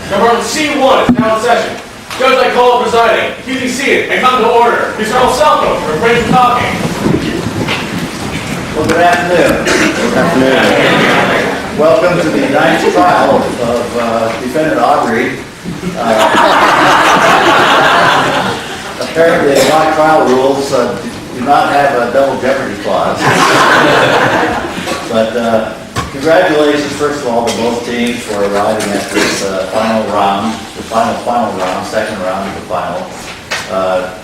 Number C1 is now in session. Judge, I call presiding. Please be seated and come to order. Please turn off cell phones. Refrain from talking. Well, good afternoon. Good afternoon. Welcome to the ninth trial of defendant Aubrey. Apparently, mock trial rules do not have a double jeopardy clause. But congratulations, first of all, to both teams for arriving at this final round, the final round, second round of the final.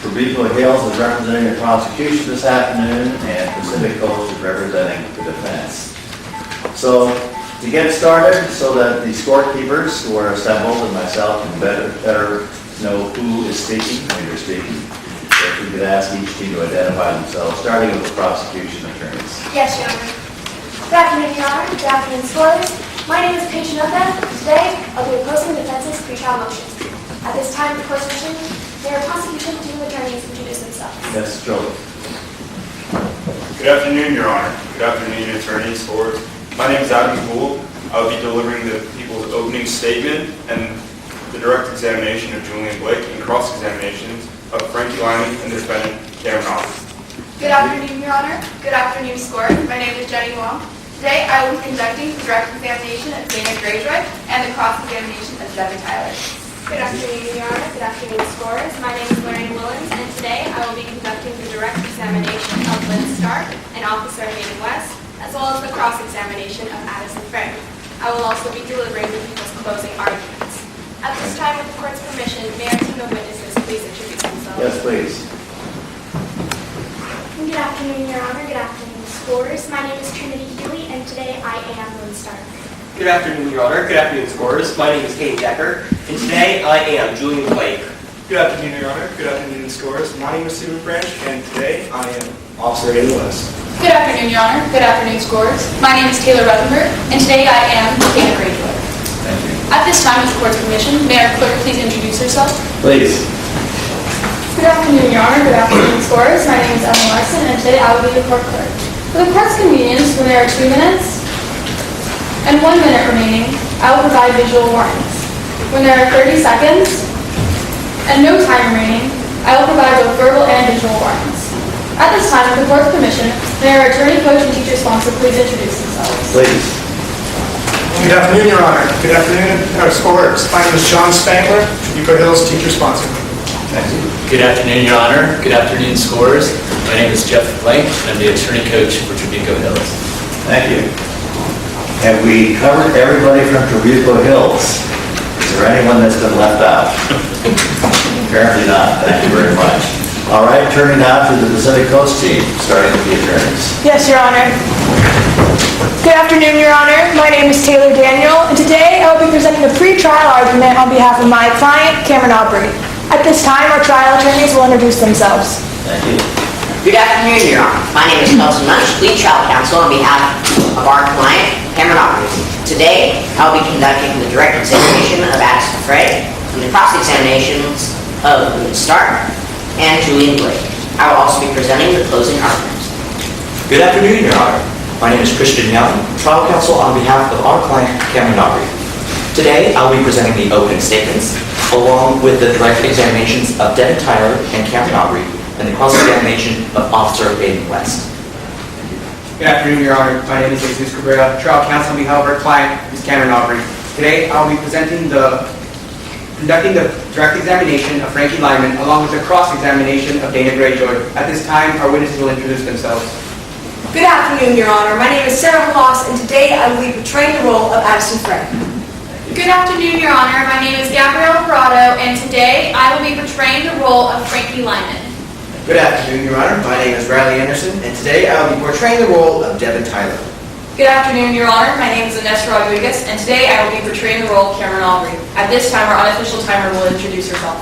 Trabuco Hills is representing the prosecution this afternoon, and Pacific Coast is representing the defense. So, to get started, so that the scorekeepers who are assembled and myself can better know who is speaking when you're speaking, if we could ask each team to identify themselves, starting with the prosecution attorneys. Yes, Your Honor. Good afternoon, Your Honor. Good afternoon, scholars. My name is Paige Notha. Today, I'll be opposing the defense's pretrial motion. At this time, the court's session, there are prosecution team attorneys introduce themselves. Yes, Joe. Good afternoon, Your Honor. Good afternoon, attorneys, scholars. My name is Adam Gould. I'll be delivering the people's opening statement and the direct examination of Julian Blake and cross-examinations of Frankie Lyman and the defendant, Cameron Hoff. Good afternoon, Your Honor. Good afternoon, scholars. My name is Jenny Wong. Today, I will be conducting the direct examination of Dana Grayjoy and the cross-examination of Devin Tyler. Good afternoon, Your Honor. Good afternoon, scholars. My name is Lorraine Willens, and today I will be conducting the direct examination of Lynn Stark and Officer Hayden West, as well as the cross-examination of Addison Frank. I will also be delivering the people's closing arguments. At this time, with the court's permission, may our team of witnesses please introduce themselves? Yes, please. Good afternoon, Your Honor. Good afternoon, scholars. My name is Trinity Healy, and today I am Lynn Stark. Good afternoon, Your Honor. Good afternoon, scholars. My name is Hayden Decker, and today I am Julian Blake. Good afternoon, Your Honor. Good afternoon, scholars. My name is Sullivan Branch, and today I am Officer Hayden West. Good afternoon, Your Honor. Good afternoon, scholars. My name is Taylor Rutherford, and today I am Dana Grayjoy. Thank you. At this time, with the court's permission, may our clerk please introduce herself? Please. Good afternoon, Your Honor. Good afternoon, scholars. My name is Ellen Larson, and today I will be the court clerk. For the court's convenience, when there are 2 minutes and 1 minute remaining, I will provide visual warnings. When there are 30 seconds and no time remaining, I will provide both verbal and visual warnings. At this time, with the court's permission, may our attorney, coach, and teacher sponsor please introduce themselves. Please. Good afternoon, Your Honor. Good afternoon, scholars. My name is Sean Spangler, Trabuco Hills teacher sponsor. Thank you. Good afternoon, Your Honor. Good afternoon, scholars. My name is Jeff Blank, and I'm the attorney coach for Trabuco Hills. Thank you. Have we covered everybody from Trabuco Hills? Is there anyone that's been left out? Apparently not. Thank you very much. All right, turning now to the Pacific Coast team, starting with the attorneys. Yes, Your Honor. Good afternoon, Your Honor. My name is Taylor Daniel, and today I will be presenting a pre-trial argument on behalf of my client, Cameron Aubrey. At this time, our trial attorneys will introduce themselves. Thank you. Good afternoon, Your Honor. My name is Kelsey Munch, lead trial counsel on behalf of our client, Cameron Aubrey. Today, I will be conducting the direct examination of Addison Frank and the cross-examinations of Lynn Stark and Julian Blake. I will also be presenting the closing arguments. Good afternoon, Your Honor. My name is Christian Young, trial counsel on behalf of our client, Cameron Aubrey. Today, I will be presenting the opening statements, along with the direct examinations of Devin Tyler and Cameron Aubrey, and the cross-examination of Officer Hayden West. Good afternoon, Your Honor. My name is Jesus Cabrera, trial counsel on behalf of our client, Ms. Cameron Aubrey. Today, I will be conducting the direct examination of Frankie Lyman, along with the cross-examination of Dana Grayjoy. At this time, our witnesses will introduce themselves. Good afternoon, Your Honor. My name is Sarah Haas, and today I will be portraying the role of Addison Frank. Good afternoon, Your Honor. My name is Gabrielle Parado, and today I will be portraying the role of Frankie Lyman. Good afternoon, Your Honor. My name is Riley Anderson, and today I will be portraying the role of Devin Tyler. Good afternoon, Your Honor. My name is Inessa Rodriguez, and today I will be portraying the role of Cameron Aubrey. At this time, our unofficial timer will introduce herself.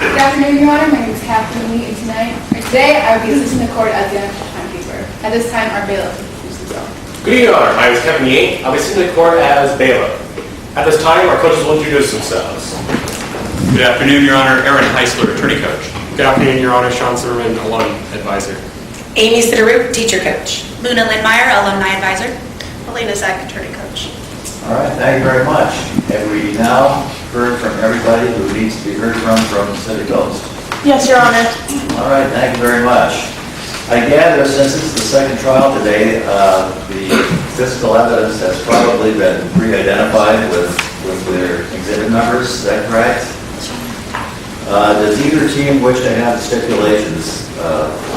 Good afternoon, Your Honor. My name is Kathleen Lee, and today I will be assisting the court as the unofficial timekeeper. At this time, our bailiff will introduce himself. Good evening, Your Honor. My name is Kevin Yee. I'll be sitting in the court as bailiff. At this time, our coaches will introduce themselves. Good afternoon, Your Honor. Aaron Heisler, attorney coach. Good afternoon, Your Honor. Sean Sullivan, alum advisor. Amy Sideroop, teacher coach. Luna Lindmeyer, alumni advisor. Elena Zach, attorney coach. All right, thank you very much. Have we now heard from everybody who needs to be heard from City Coast? Yes, Your Honor. All right, thank you very much. I gather since it's the second trial today, the physical evidence has probably been pre-identified with their exhibit numbers, is that correct? Does either team wish to have the stipulations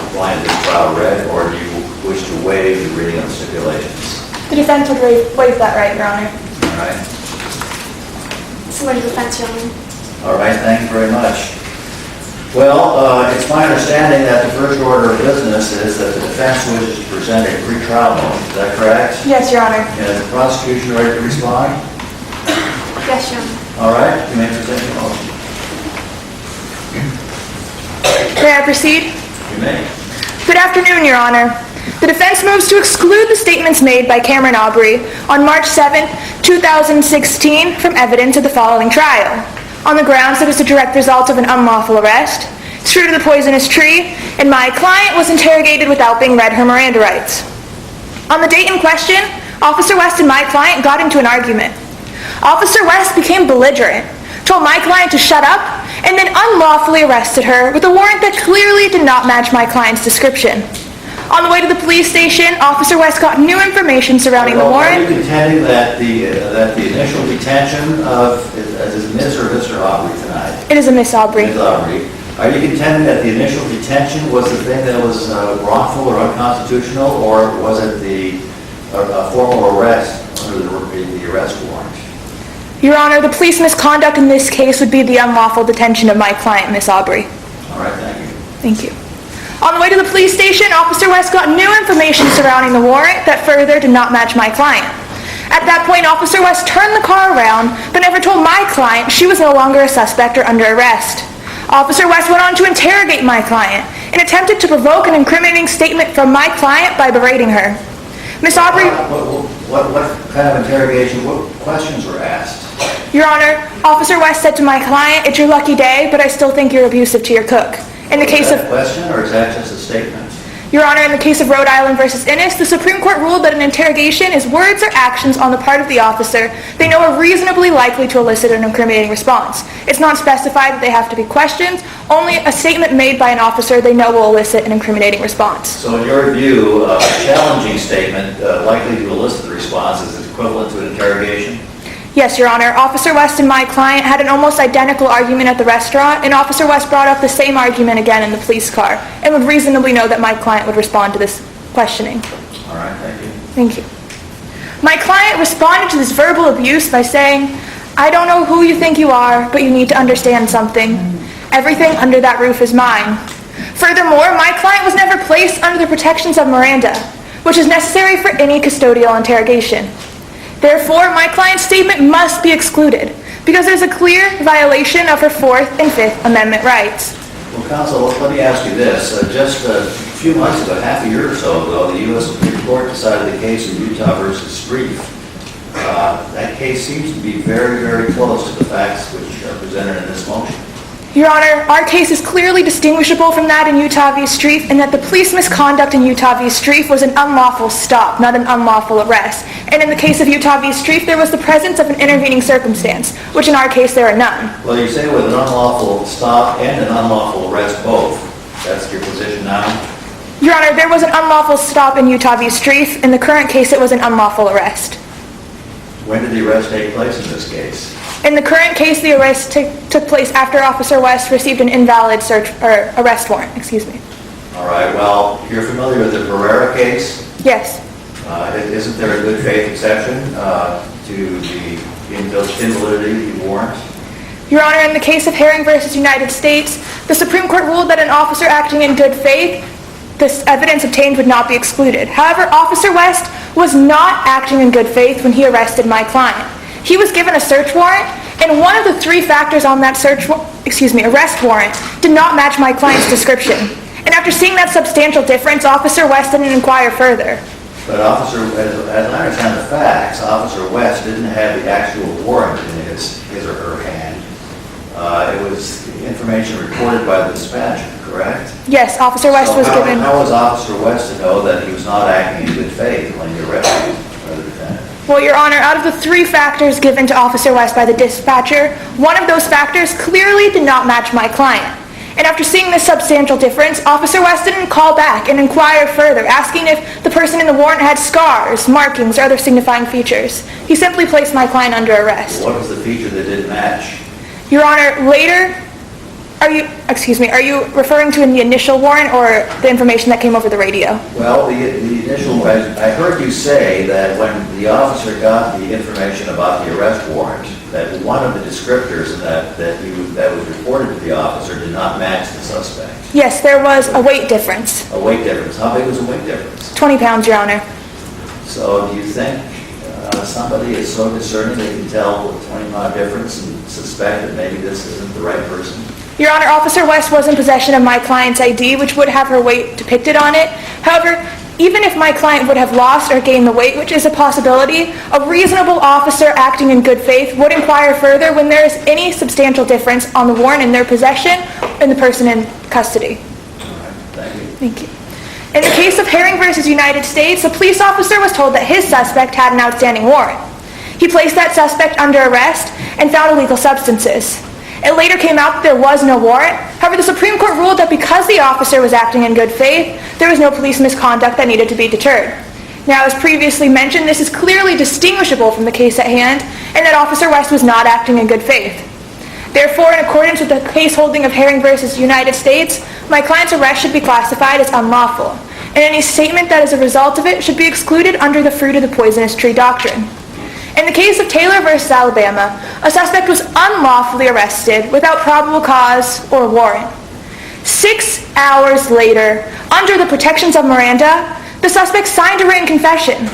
applying to this trial read, or do you wish to waive the reading of the stipulations? The defense would waive that right, Your Honor. All right. Similar to the defense, Your Honor. All right, thank you very much. Well, it's my understanding that the first order of business is that the defense wishes to present a pre-trial motion. Is that correct? Yes, Your Honor. And is the prosecution ready to respond? Yes, Your Honor. All right, you may present your motion. May I proceed? You may. Good afternoon, Your Honor. The defense moves to exclude the statements made by Cameron Aubrey on March 7, 2016 from evidence of the following trial, on the grounds that it was a direct result of an unlawful arrest, threw to the poisonous tree, and my client was interrogated without being read her Miranda rights. On the date in question, Officer West and my client got into an argument. Officer West became belligerent, told my client to shut up, and then unlawfully arrested her with a warrant that clearly did not match my client's description. On the way to the police station, Officer West got new information surrounding the warrant. Are you contending that the initial detention of, is it Ms. or Mr. Aubrey tonight? It is a Miss Aubrey. Ms. Aubrey. Are you contending that the initial detention was the thing that was wrongful or unconstitutional, or was it the formal arrest under the arrest warrant? Your Honor, the police misconduct in this case would be the unlawful detention of my client, Miss Aubrey. All right, thank you. Thank you. On the way to the police station, Officer West got new information surrounding the warrant that further did not match my client. At that point, Officer West turned the car around, but never told my client she was no longer a suspect or under arrest. Officer West went on to interrogate my client and attempted to provoke an incriminating statement from my client by berating her. Miss Aubrey... What kind of interrogation, what questions were asked? Your Honor, Officer West said to my client, "It's your lucky day, but I still think you're abusive to your cook." In the case of... Is that a question, or is that just a statement? Your Honor, in the case of Rhode Island versus Innis, the Supreme Court ruled that an interrogation is words or actions on the part of the officer they know are reasonably likely to elicit an incriminating response. It's not specified that they have to be questions, only a statement made by an officer they know will elicit an incriminating response. So in your view, a challenging statement likely to elicit the response is equivalent to an interrogation? Yes, Your Honor. Officer West and my client had an almost identical argument at the restaurant, and Officer West brought up the same argument again in the police car, and would reasonably know that my client would respond to this questioning. All right, thank you. Thank you. My client responded to this verbal abuse by saying, "I don't know who you think you are, but you need to understand something. Everything under that roof is mine." Furthermore, my client was never placed under the protections of Miranda, which is necessary for any custodial interrogation. Therefore, my client's statement must be excluded because there's a clear violation of her Fourth and Fifth Amendment rights. Well, counsel, let me ask you this. Just a few months ago, half a year or so ago, the U.S. Supreme Court decided the case of Utah versus Streif. That case seems to be very, very close to the facts which are presented in this motion. Your Honor, our case is clearly distinguishable from that in Utah v. Streif in that the police misconduct in Utah v. Streif was an unlawful stop, not an unlawful arrest. And in the case of Utah v. Streif, there was the presence of an intervening circumstance, which in our case there are none. Well, you say with an unlawful stop and an unlawful arrest both. That's your position now? Your Honor, there was an unlawful stop in Utah v. Streif. In the current case, it was an unlawful arrest. When did the arrest take place in this case? In the current case, the arrest took place after Officer West received an invalid arrest warrant. Excuse me. All right. Well, you're familiar with the Pereira case? Yes. Isn't there a good faith exception to the invalidity of the warrant? Your Honor, in the case of Herring versus United States, the Supreme Court ruled that an officer acting in good faith, this evidence obtained would not be excluded. However, Officer West was not acting in good faith when he arrested my client. He was given a search warrant, and one of the three factors on that arrest warrant did not match my client's description. And after seeing that substantial difference, Officer West didn't inquire further. But as I understand the facts, Officer West didn't have the actual warrant in his or her hand. It was information reported by the dispatcher, correct? Yes, Officer West was given... How was Officer West to know that he was not acting in good faith when he arrested the defendant? Well, Your Honor, out of the 3 factors given to Officer West by the dispatcher, one of those factors clearly did not match my client. And after seeing this substantial difference, Officer West didn't call back and inquire further, asking if the person in the warrant had scars, markings, or other signifying features. He simply placed my client under arrest. What was the feature that didn't match? Your Honor, later, are you referring to in the initial warrant or the information that came over the radio? Well, the initial, I heard you say that when the officer got the information about the arrest warrant, that one of the descriptors that was reported to the officer did not match the suspect. Yes, there was a weight difference. A weight difference. How big was the weight difference? 20 pounds, Your Honor. So do you think somebody is so discerning they can tell the 20-pound difference and suspect that maybe this isn't the right person? Your Honor, Officer West was in possession of my client's ID, which would have her weight depicted on it. However, even if my client would have lost or gained the weight, which is a possibility, a reasonable officer acting in good faith would inquire further when there is any substantial difference on the warrant in their possession and the person in custody. All right, thank you. Thank you. In the case of Herring versus United States, a police officer was told that his suspect had an outstanding warrant. He placed that suspect under arrest and found illegal substances. It later came out that there was no warrant. However, the Supreme Court ruled that because the officer was acting in good faith, there was no police misconduct that needed to be deterred. Now, as previously mentioned, this is clearly distinguishable from the case at hand, and that Officer West was not acting in good faith. Therefore, in accordance with the case holding of Herring versus United States, my client's arrest should be classified as unlawful, and any statement that is a result of it should be excluded under the fruit of the poisonous tree doctrine. In the case of Taylor versus Alabama, a suspect was unlawfully arrested without probable cause or warrant. 6 hours later, under the protections of Miranda, the suspect signed a written confession.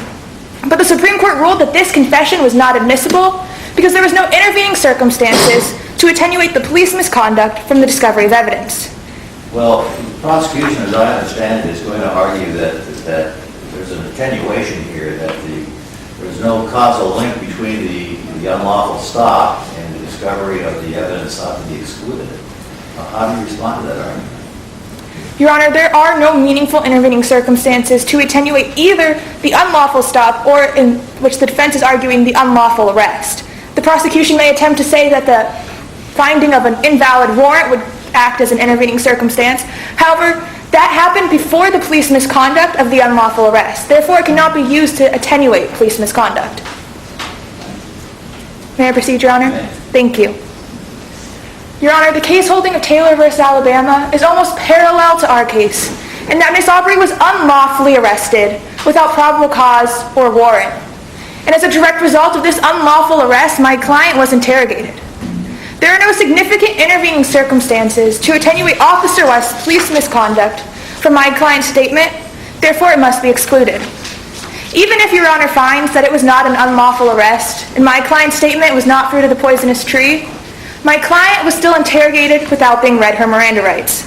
But the Supreme Court ruled that this confession was not admissible because there was no intervening circumstances to attenuate the police misconduct from the discovery of evidence. Well, the prosecution, as I understand it, is going to argue that there's an attenuation here, that there's no causal link between the unlawful stop and the discovery of the evidence sought to be excluded. How do you respond to that argument? Your Honor, there are no meaningful intervening circumstances to attenuate either the unlawful stop or, in which the defense is arguing, the unlawful arrest. The prosecution may attempt to say that the finding of an invalid warrant would act as an intervening circumstance. However, that happened before the police misconduct of the unlawful arrest. Therefore, it cannot be used to attenuate police misconduct. May I proceed, Your Honor? Thank you. Your Honor, the case holding of Taylor versus Alabama is almost parallel to our case, in that Miss Aubrey was unlawfully arrested without probable cause or warrant. And as a direct result of this unlawful arrest, my client was interrogated. There are no significant intervening circumstances to attenuate Officer West's police misconduct from my client's statement, therefore it must be excluded. Even if Your Honor finds that it was not an unlawful arrest and my client's statement was not fruit of the poisonous tree, my client was still interrogated without being read her Miranda rights.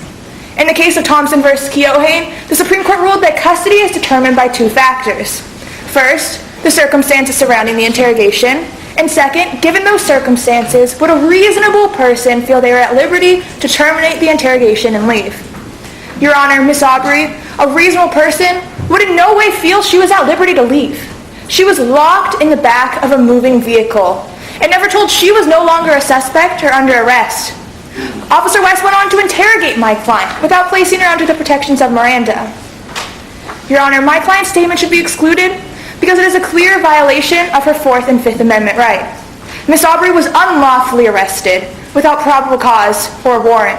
In the case of Thompson versus Keohane, the Supreme Court ruled that custody is determined by 2 factors. First, the circumstances surrounding the interrogation, and second, given those circumstances, would a reasonable person feel they were at liberty to terminate the interrogation and leave? Your Honor, Miss Aubrey, a reasonable person would in no way feel she was at liberty to leave. She was locked in the back of a moving vehicle and never told she was no longer a suspect or under arrest. Officer West went on to interrogate my client without placing her under the protections of Miranda. Your Honor, my client's statement should be excluded because it is a clear violation of her 4th and 5th Amendment right. Miss Aubrey was unlawfully arrested without probable cause or warrant,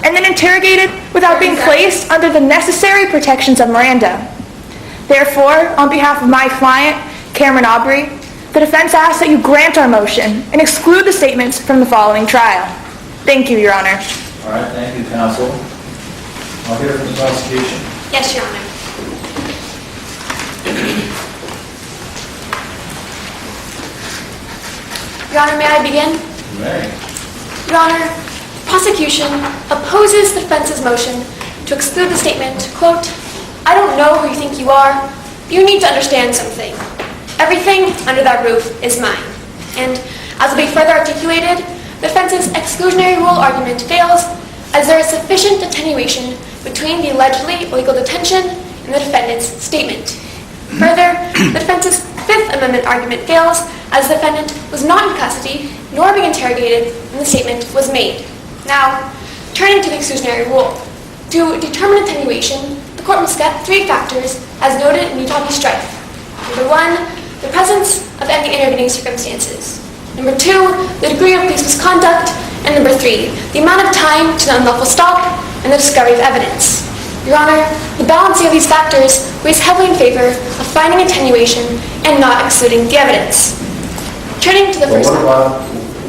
and then interrogated without being placed under the necessary protections of Miranda. Therefore, on behalf of my client, Cameron Aubrey, the defense asks that you grant our motion and exclude the statements from the following trial. Thank you, Your Honor. All right, thank you, counsel. I'll hear from the prosecution. Yes, Your Honor. Your Honor, may I begin? You may. Your Honor, prosecution opposes the defense's motion to exclude the statement, quote, "I don't know who you think you are, but you need to understand something. Everything under that roof is mine." And as will be further articulated, the defense's exclusionary rule argument fails as there is sufficient attenuation between the allegedly illegal detention and the defendant's statement. Further, the defense's Fifth Amendment argument fails, as the defendant was not in custody nor being interrogated when the statement was made. Now, turning to the exclusionary rule. To determine attenuation, the court must get three factors, as noted in Utah v. Strife. Number one, the presence of any intervening circumstances. Number two, the degree of police misconduct. And number three, the amount of time to the unlawful stop and the discovery of evidence. Your Honor, the balancing of these factors weighs heavily in favor of finding attenuation and not excluding the evidence. Turning to the first...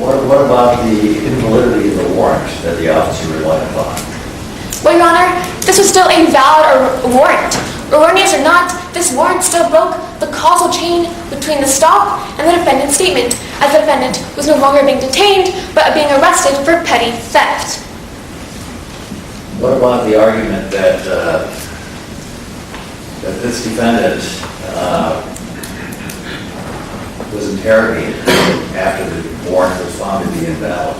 What about the invalidity of the warrant that the officer relied upon? Well, Your Honor, this was still a valid warrant. Erroneous or not, this warrant still broke the causal chain between the stop and the defendant's statement, as the defendant was no longer being detained, but being arrested for petty theft. What about the argument that this defendant was interrogated after the warrant was found to be invalid?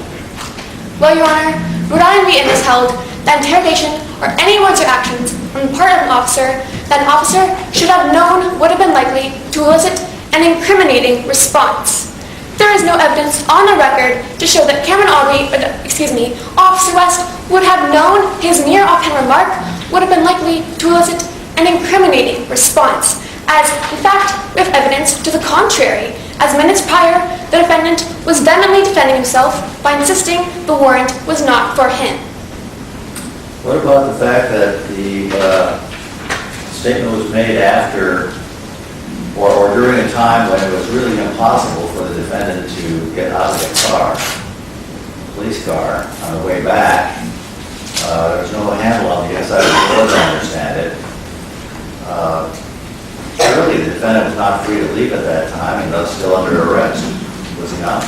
Well, Your Honor, Rhode Island v. Innes held that interrogation or any words or actions on the part of an officer that an officer should have known would have been likely to elicit an incriminating response. There is no evidence on the record to show that Officer West would have known his mere offhand remark would have been likely to elicit an incriminating response, as in fact we have evidence to the contrary, as minutes prior the defendant was vehemently defending himself by insisting the warrant was not for him. What about the fact that the statement was made after or during a time when it was really impossible for the defendant to get out of the car, police car, on the way back? There was no handle on the inside of the door, as I understand it. Surely the defendant was not free to leave at that time and thus still under arrest, was he not?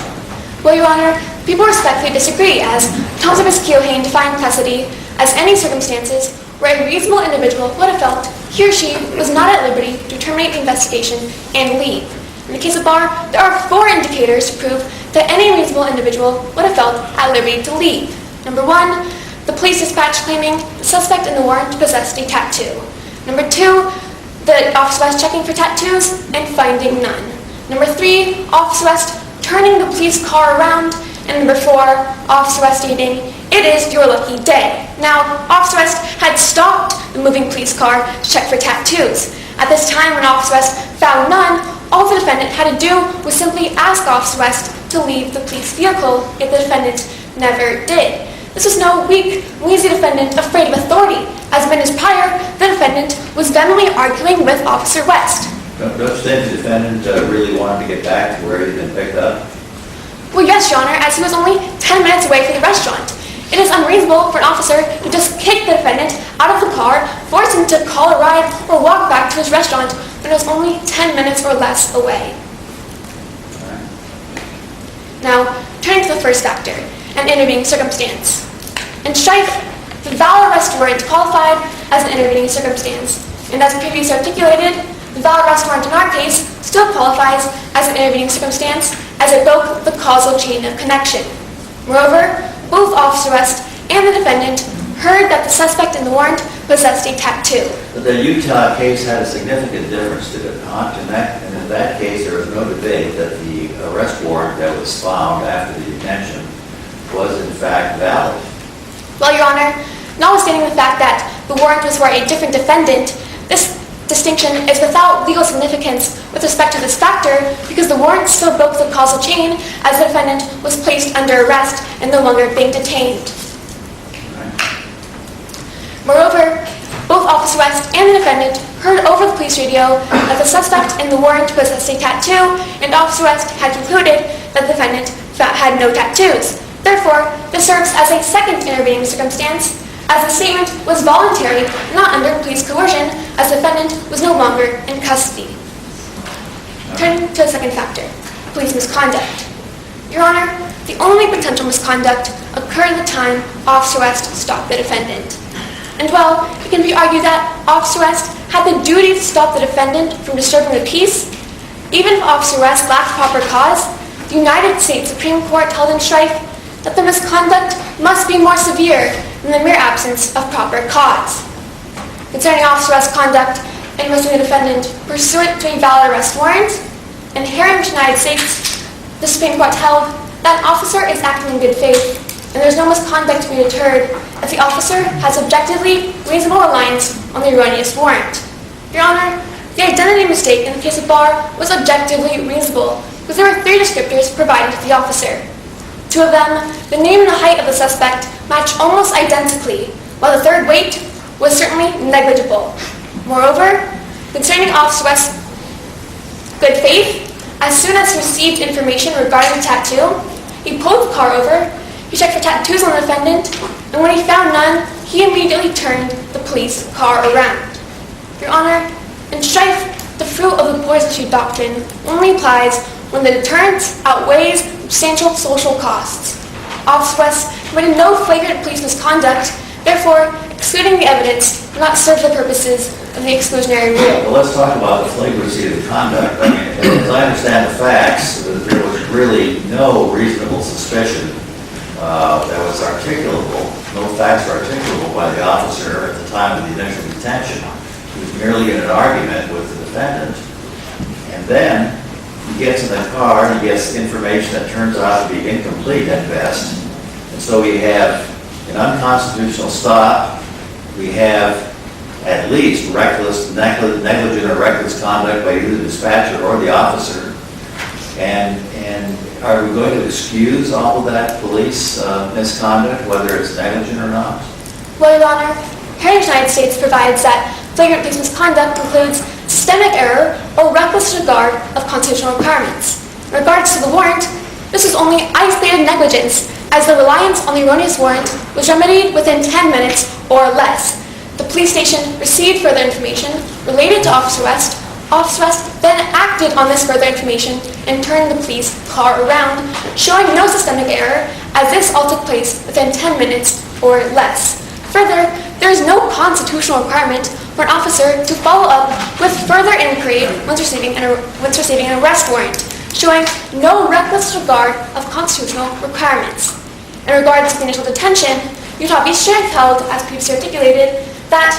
Well, Your Honor, people respectfully disagree, as Thomas v. Keohane defined custody as any circumstances where a reasonable individual would have felt he or she was not at liberty to terminate the investigation and leave. In the case of Barr, there are 4 indicators to prove that any reasonable individual would have felt at liberty to leave. Number 1, the police dispatch claiming the suspect in the warrant possessed a tattoo. Number 2, the Officer West checking for tattoos and finding none. Number 3, Officer West turning the police car around. And number 4, Officer West stating, "It is your lucky day." Now, Officer West had stopped the moving police car to check for tattoos. At this time, when Officer West found none, all the defendant had to do was simply ask Officer West to leave the police vehicle, if the defendant never did. This was no weak, lazy defendant afraid of authority. As minutes prior, the defendant was vehemently arguing with Officer West. Don't you think the defendant really wanted to get back to where he'd been picked up? Well, yes, Your Honor, as he was only 10 minutes away from the restaurant. It is unreasonable for an officer to just kick the defendant out of the car, force him to call a ride, or walk back to his restaurant when it was only 10 minutes or less away. Now, turning to the first factor, an intervening circumstance. In Strife, the valid arrest warrant qualified as an intervening circumstance, and as previously articulated, the valid arrest warrant in our case still qualifies as an intervening circumstance, as it broke the causal chain of connection. Moreover, both Officer West and the defendant heard that the suspect in the warrant possessed a tattoo. But the Utah case had a significant difference to it, and in that case there was no debate that the arrest warrant that was found after the detention was in fact valid. Well, Your Honor, notwithstanding the fact that the warrant was for a different defendant, this distinction is without legal significance with respect to this factor because the warrant still broke the causal chain as the defendant was placed under arrest and no longer being detained. Moreover, both Officer West and the defendant heard over the police radio that the suspect in the warrant possessed a tattoo, and Officer West had concluded that the defendant had no tattoos. Therefore, this serves as a second intervening circumstance, as the statement was voluntary, not under police coercion, as the defendant was no longer in custody. Turning to the second factor, police misconduct. Your Honor, the only potential misconduct occurred at the time Officer West stopped the defendant. And while it can be argued that Officer West had the duty to stop the defendant from disturbing the peace, even if Officer West lacked proper cause, the United States Supreme Court held in Strife that the misconduct must be more severe than the mere absence of proper cause. Concerning Officer West's conduct in arresting the defendant pursuant to a valid arrest warrant, Inherent in the United States, the Supreme Court held that an officer is acting in good faith, and there is no misconduct to be deterred if the officer has objectively reasonable reliance on the erroneous warrant. Your Honor, the identity mistake in the case of Barr was objectively reasonable because there were 3 descriptors provided to the officer. 2 of them, the name and the height of the suspect, matched almost identically, while the 3rd weight was certainly negligible. Moreover, concerning Officer West's good faith, as soon as he received information regarding the tattoo, he pulled the car over, he checked for tattoos on the defendant, and when he found none, he immediately turned the police car around. Your Honor, in strife, the fruit of the poison issue doctrine only applies when the deterrence outweighs substantial social costs. Officer West committed no flagrant police misconduct, therefore, excluding the evidence will not serve the purposes of the exclusionary rule. Well, let's talk about the flagrancy of the conduct. I mean, as I understand the facts, there was really no reasonable suspicion that was articulable. No facts were articulable by the officer at the time of the initial detention. He was merely in an argument with the defendant. And then he gets in the car and he gets information that turns out to be incomplete at best. And so we have an unconstitutional stop. We have at least negligent or reckless conduct by either the dispatcher or the officer. And are we going to excuse all of that police misconduct, whether it's negligent or not? Well, Your Honor, here in the United States provides that flagrant police misconduct includes systemic error or reckless disregard of constitutional requirements. In regards to the warrant, this was only isolated negligence, as the reliance on the erroneous warrant was remedied within 10 minutes or less. The police station received further information related to Officer West. Officer West then acted on this further information and turned the police car around, showing no systemic error, as this all took place within 10 minutes or less. Further, there is no constitutional requirement for an officer to follow up with further inquiry once receiving an arrest warrant, showing no reckless disregard of constitutional requirements. In regards to the initial detention, Utah v. Sheriff held, as previously articulated, that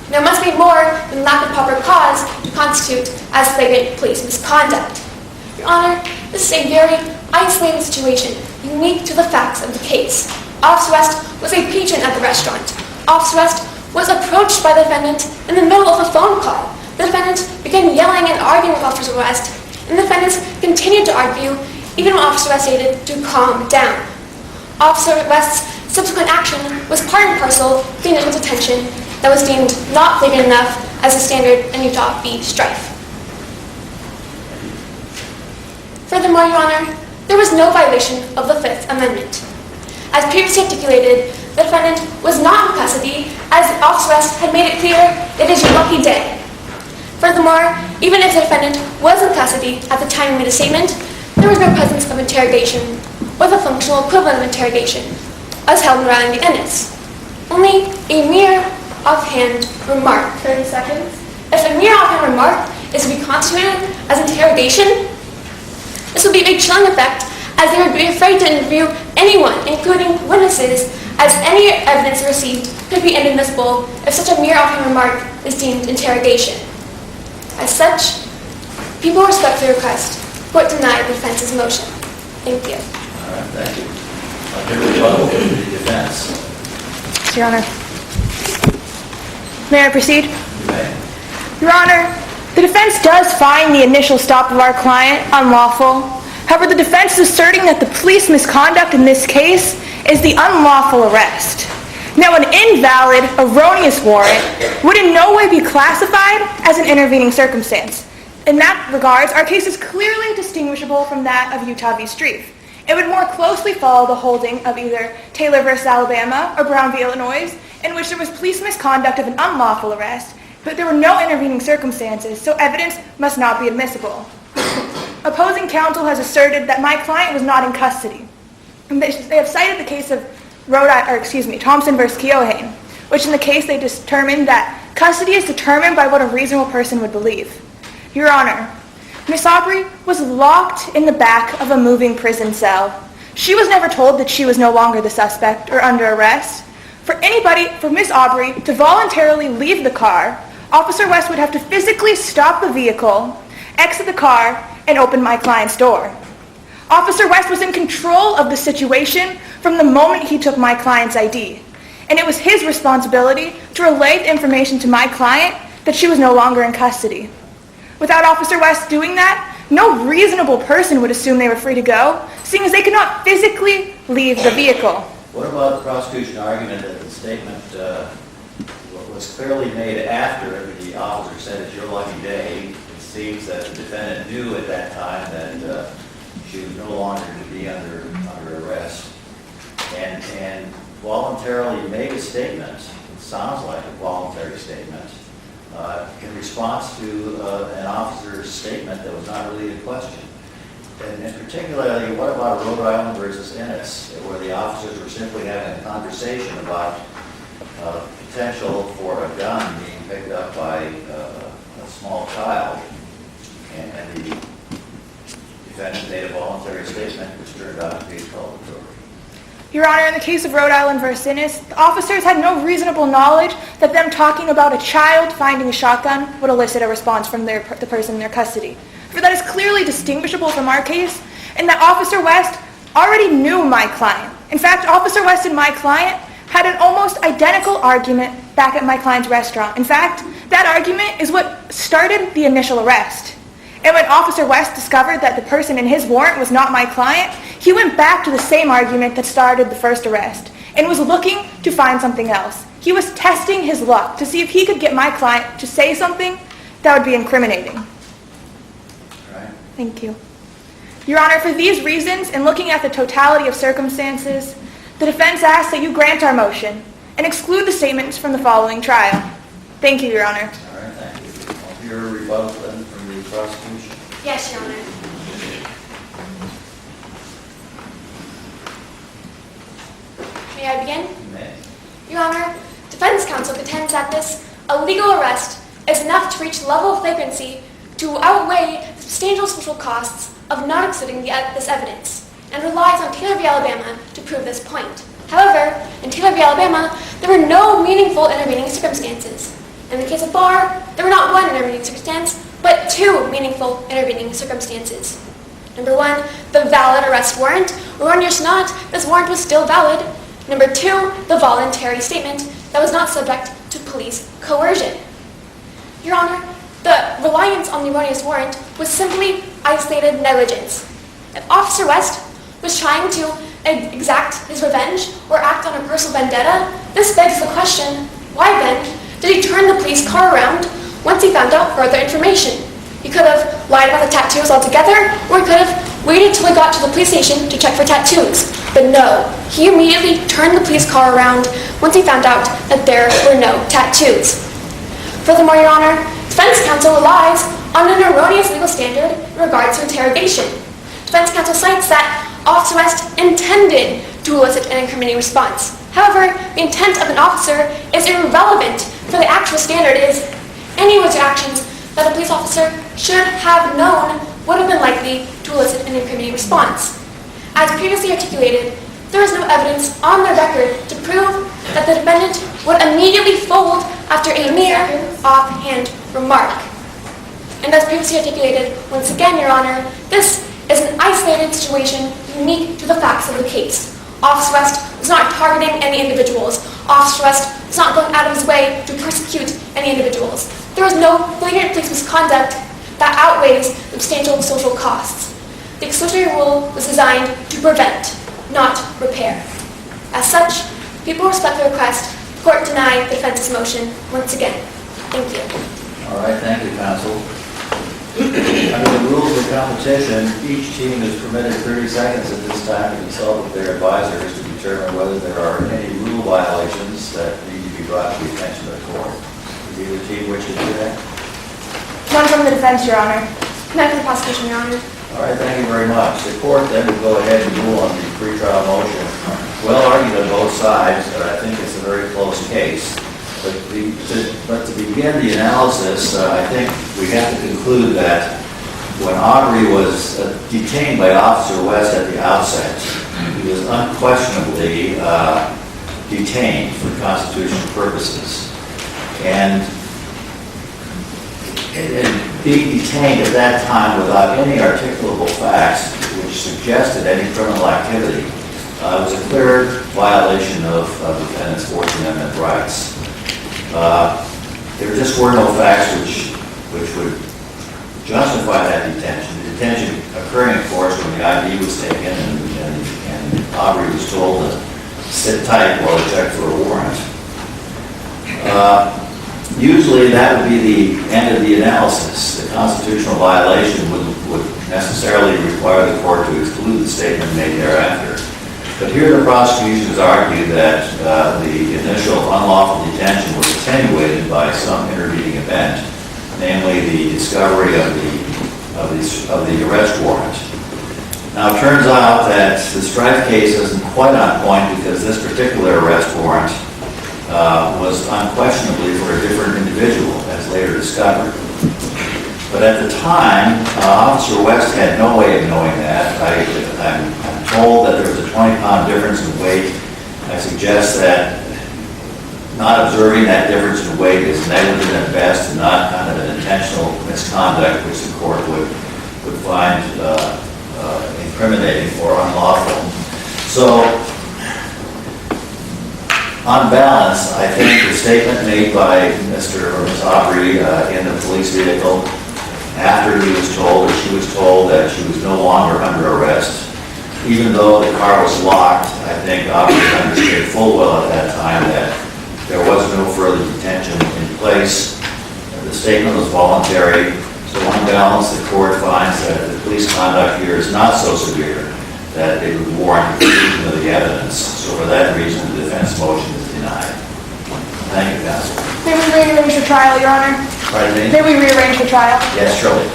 there must be more than lack of proper cause to constitute as flagrant police misconduct. Your Honor, this is a very isolated situation, unique to the facts of the case. Officer West was a patron at the restaurant. Officer West was approached by the defendant in the middle of a phone call. The defendant began yelling and arguing with Officer West, and the defendants continued to argue even when Officer West stated to calm down. Officer West's subsequent action was part and parcel of the initial detention that was deemed not flagrant enough as a standard in Utah v. Strife. Furthermore, Your Honor, there was no violation of the Fifth Amendment. As previously articulated, the defendant was not in custody, as Officer West had made it clear it is your lucky day. Furthermore, even if the defendant was in custody at the time he made a statement, there was no presence of interrogation or the functional equivalent of interrogation, as held in Riley v. Ennis. Only a mere offhand remark. 30 seconds. If a mere offhand remark is to be constituted as interrogation, this would be a chilling effect, as they would be afraid to interview anyone, including witnesses, as any evidence received could be inadmissible if such a mere offhand remark is deemed interrogation. As such, people respectfully request court deny the defense's motion. Thank you. All right, thank you. I'll give the rebuttal to the defense. Your Honor. May I proceed? You may. Your Honor, the defense does find the initial stop of our client unlawful. However, the defense is asserting that the police misconduct in this case is the unlawful arrest. Now, an invalid, erroneous warrant would in no way be classified as an intervening circumstance. In that regards, our case is clearly distinguishable from that of Utah v. Strife. It would more closely follow the holding of either Taylor v. Alabama or Brown v. Illinois, in which there was police misconduct of an unlawful arrest, but there were no intervening circumstances, so evidence must not be admissible. Opposing counsel has asserted that my client was not in custody. And they have cited the case of Thompson v. Keohane, which in the case they determined that custody is determined by what a reasonable person would believe. Your Honor, Miss Aubrey was locked in the back of a moving prison cell. She was never told that she was no longer the suspect or under arrest. For Miss Aubrey to voluntarily leave the car, Officer West would have to physically stop the vehicle exit the car, and open my client's door. Officer West was in control of the situation from the moment he took my client's ID, and it was his responsibility to relay the information to my client that she was no longer in custody. Without Officer West doing that, no reasonable person would assume they were free to go, seeing as they could not physically leave the vehicle. What about the prosecution argument that the statement was clearly made after the officer said it's your lucky day? It seems that the defendant knew at that time that she was no longer to be under arrest, and voluntarily made a statement. It sounds like a voluntary statement in response to an officer's statement that was not really a question. And particularly, what about Rhode Island versus Ennis, where the officers were simply having a conversation about potential for a gun being picked up by a small child, and the defendant made a voluntary statement which turned out to be exculpatory? Your Honor, in the case of Rhode Island versus Ennis, the officers had no reasonable knowledge that them talking about a child finding a shotgun would elicit a response from the person in their custody. For that is clearly distinguishable from our case, in that Officer West already knew my client. In fact, Officer West and my client had an almost identical argument back at my client's restaurant. In fact, that argument is what started the initial arrest. And when Officer West discovered that the person in his warrant was not my client, he went back to the same argument that started the first arrest and was looking to find something else. He was testing his luck to see if he could get my client to say something that would be incriminating. Right. Thank you. Your Honor, for these reasons, and looking at the totality of circumstances, the defense asks that you grant our motion and exclude the statements from the following trial. Thank you, Your Honor. All right, thank you. I'll hear a rebuttal then from the prosecution. Yes, Your Honor. May I begin? You may. Your Honor, defense counsel contends that this illegal arrest is enough to reach the level of flagrancy to outweigh the substantial social costs of not excluding this evidence, and relies on Taylor v. Alabama to prove this point. However, in Taylor v. Alabama, there were no meaningful intervening circumstances. In the case of Barr, there were not one intervening circumstance, but two meaningful intervening circumstances. Number one, the valid arrest warrant, or on your snot, this warrant was still valid. Number two, the voluntary statement that was not subject to police coercion. Your Honor, the reliance on the erroneous warrant was simply isolated negligence. If Officer West was trying to exact his revenge or act on a personal vendetta, this begs the question, why then did he turn the police car around once he found out further information? He could have lied about the tattoos altogether, or he could have waited till he got to the police station to check for tattoos. But no, he immediately turned the police car around once he found out that there were no tattoos. Furthermore, Your Honor, defense counsel relies on an erroneous legal standard in regards to interrogation. Defense counsel cites that Officer West intended to elicit an incriminating response. However, the intent of an officer is irrelevant, for the actual standard is any words or actions that a police officer should have known would have been likely to elicit an incriminating response. As previously articulated, there is no evidence on the record to prove that the defendant would immediately fold after a mere offhand remark. And as previously articulated, once again, Your Honor, this is an isolated situation unique to the facts of the case. Officer West was not targeting any individuals. Officer West was not going out of his way to persecute any individuals. There was no flagrant police misconduct that outweighs substantial social costs. The exclusionary rule was designed to prevent, not repair. As such, people respectfully request the court deny the defense's motion once again. Thank you. All right, thank you, counsel. Under the rules of competition, each team is permitted 30 seconds at this time to consult with their advisors to determine whether there are any rule violations that need to be brought to the attention of the court. Does either team wish to do that? None from the defense, Your Honor. None from the prosecution, Your Honor. All right, thank you very much. The court then will go ahead and rule on the pretrial motion. Well argued on both sides, but I think it's a very close case. But to begin the analysis, I think we have to conclude that when Aubrey was detained by Officer West at the outset, he was unquestionably detained for constitutional purposes. And and being detained at that time without any articulable facts which suggested any criminal activity was a clear violation of the defendant's Fourth Amendment rights. There just were no facts which would justify that detention. The detention occurring, of course, when the ID was taken and Aubrey was told to sit tight while they checked for a warrant. Usually that would be the end of the analysis. The constitutional violation would necessarily require the court to exclude the statement made thereafter. But here the prosecution has argued that the initial unlawful detention was attenuated by some intervening event, namely the discovery of the arrest warrant. Now it turns out that the Strife case isn't quite on point because this particular arrest warrant was unquestionably for a different individual, as later discovered. But at the time, Officer West had no way of knowing that. I'm told that there was a 20-pound difference in weight. I suggest that not observing that difference in weight is negligent at best and not kind of an intentional misconduct which the court would find incriminating or unlawful. So, on balance, I think the statement made by Mr. or Ms. Aubrey in the police vehicle after he was told, or she was told, that she was no longer under arrest, even though the car was locked, I think Aubrey understood full well at that time that there was no further detention in place. The statement was voluntary. So on balance, the court finds that the police conduct here is not so severe that it would warrant the exclusion of the evidence. So for that reason, the defense motion is denied. Thank you, counsel. May we rearrange the trial, Your Honor? Pardon me? May we rearrange the trial? Yes, surely.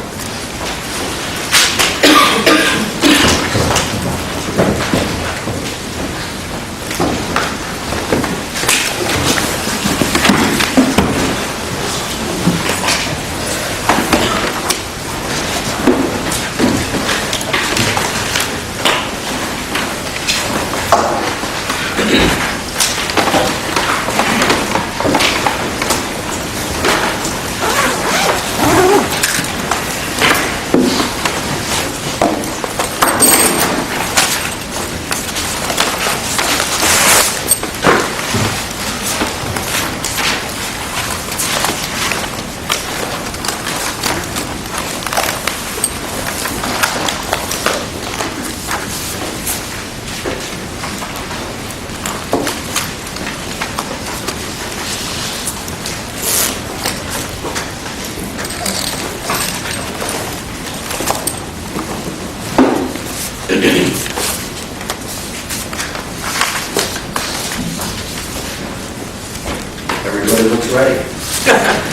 Everybody looks ready.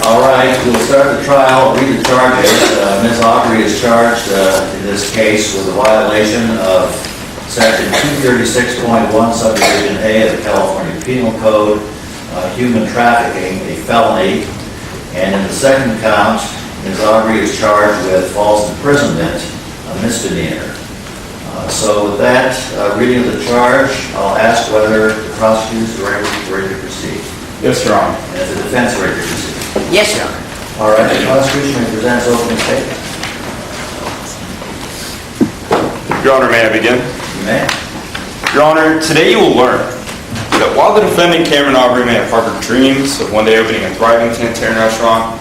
All right, we'll start the trial, read the charges. Ms. Aubrey is charged in this case with a violation of Section 236.1, Subdivision A of the California Penal Code, human trafficking, a felony. And in the second count, Ms. Aubrey is charged with false imprisonment, a misdemeanor. So with that reading of the charge, I'll ask whether the prosecutors are ready to proceed. Yes, Your Honor. And is the defense ready to proceed? Yes, Your Honor. All right, the prosecution may present its opening statement. Your Honor, may I begin? You may. Your Honor, today you will learn that while the defendant Cameron Aubrey may have harbored dreams of one day opening a thriving Tantaran restaurant,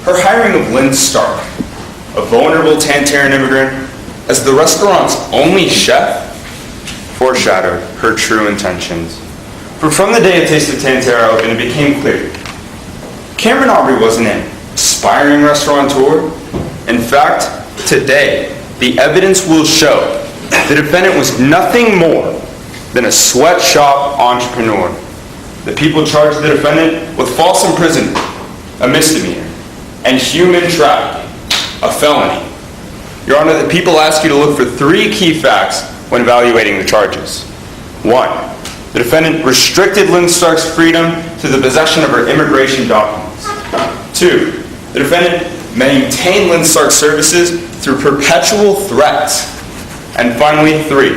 her hiring of Lynn Stark, a vulnerable Tantaran immigrant, as the restaurant's only chef, foreshadowed her true intentions. For from the day a Taste of Tantara opened, it became clear Cameron Aubrey wasn't an aspiring restaurateur. In fact, today, the evidence will show the defendant was nothing more than a sweatshop entrepreneur. The people charged the defendant with false imprisonment, a misdemeanor, and human trafficking, a felony. Your Honor, the people ask you to look for three key facts when evaluating the charges. 1. The defendant restricted Lynn Stark's freedom to the possession of her immigration documents. 2. The defendant maintained Lynn Stark's services through perpetual threats. And finally, 3.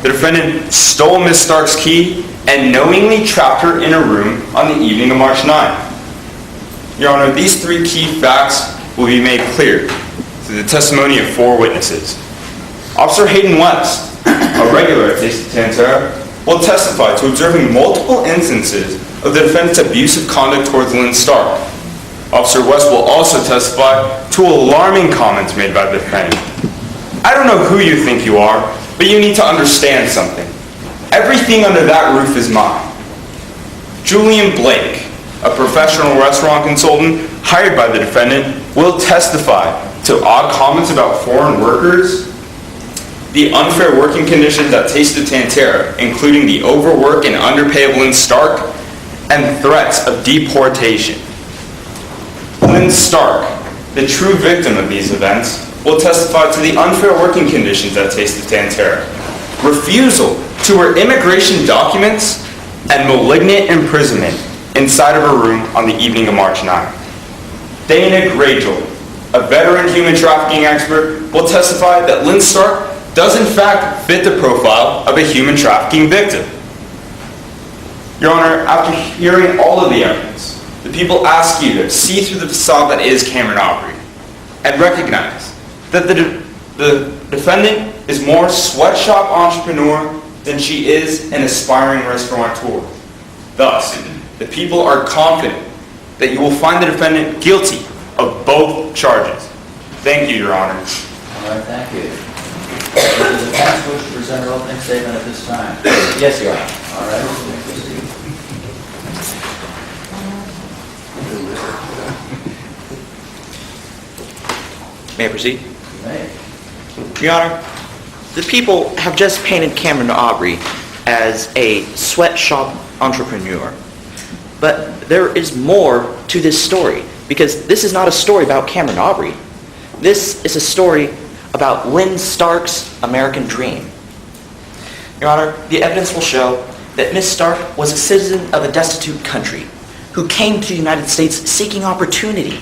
The defendant stole Ms. Stark's key and knowingly trapped her in a room on the evening of March 9th. Your Honor, these three key facts will be made clear through the testimony of 4 witnesses. Officer Hayden West, a regular at Taste of Tantera, will testify to observing multiple instances of the defendant's abusive conduct towards Lynn Stark. Officer West will also testify to alarming comments made by the defendant. I don't know who you think you are, but you need to understand something. Everything under that roof is mine. Julian Blake, a professional restaurant consultant hired by the defendant, will testify to odd comments about foreign workers, the unfair working conditions at Taste of Tantera, including the overwork and underpay of Lynn Stark, and threats of deportation. Lynn Stark, the true victim of these events, will testify to the unfair working conditions at Taste of Tantera, refusal to her immigration documents, and malignant imprisonment inside of her room on the evening of March 9th. Dana Gragel, a veteran human trafficking expert, will testify that Lynn Stark does in fact fit the profile of a human trafficking victim. Your Honor, after hearing all of the evidence, the people ask you to see through the facade that is Cameron Aubrey and recognize that the defendant is more sweatshop entrepreneur than she is an aspiring restaurateur. Thus, the people are confident that you will find the defendant guilty of both charges. Thank you, Your Honor. All right, thank you. Does the defense wish to present her opening statement at this time? Yes, Your Honor. All right, you may proceed. May I proceed? You may. Your Honor, the people have just painted Cameron Aubrey as a sweatshop entrepreneur. But there is more to this story, because this is not a story about Cameron Aubrey. This is a story about Lynn Stark's American dream. Your Honor, the evidence will show that Miss Stark was a citizen of a destitute country who came to the United States seeking opportunity.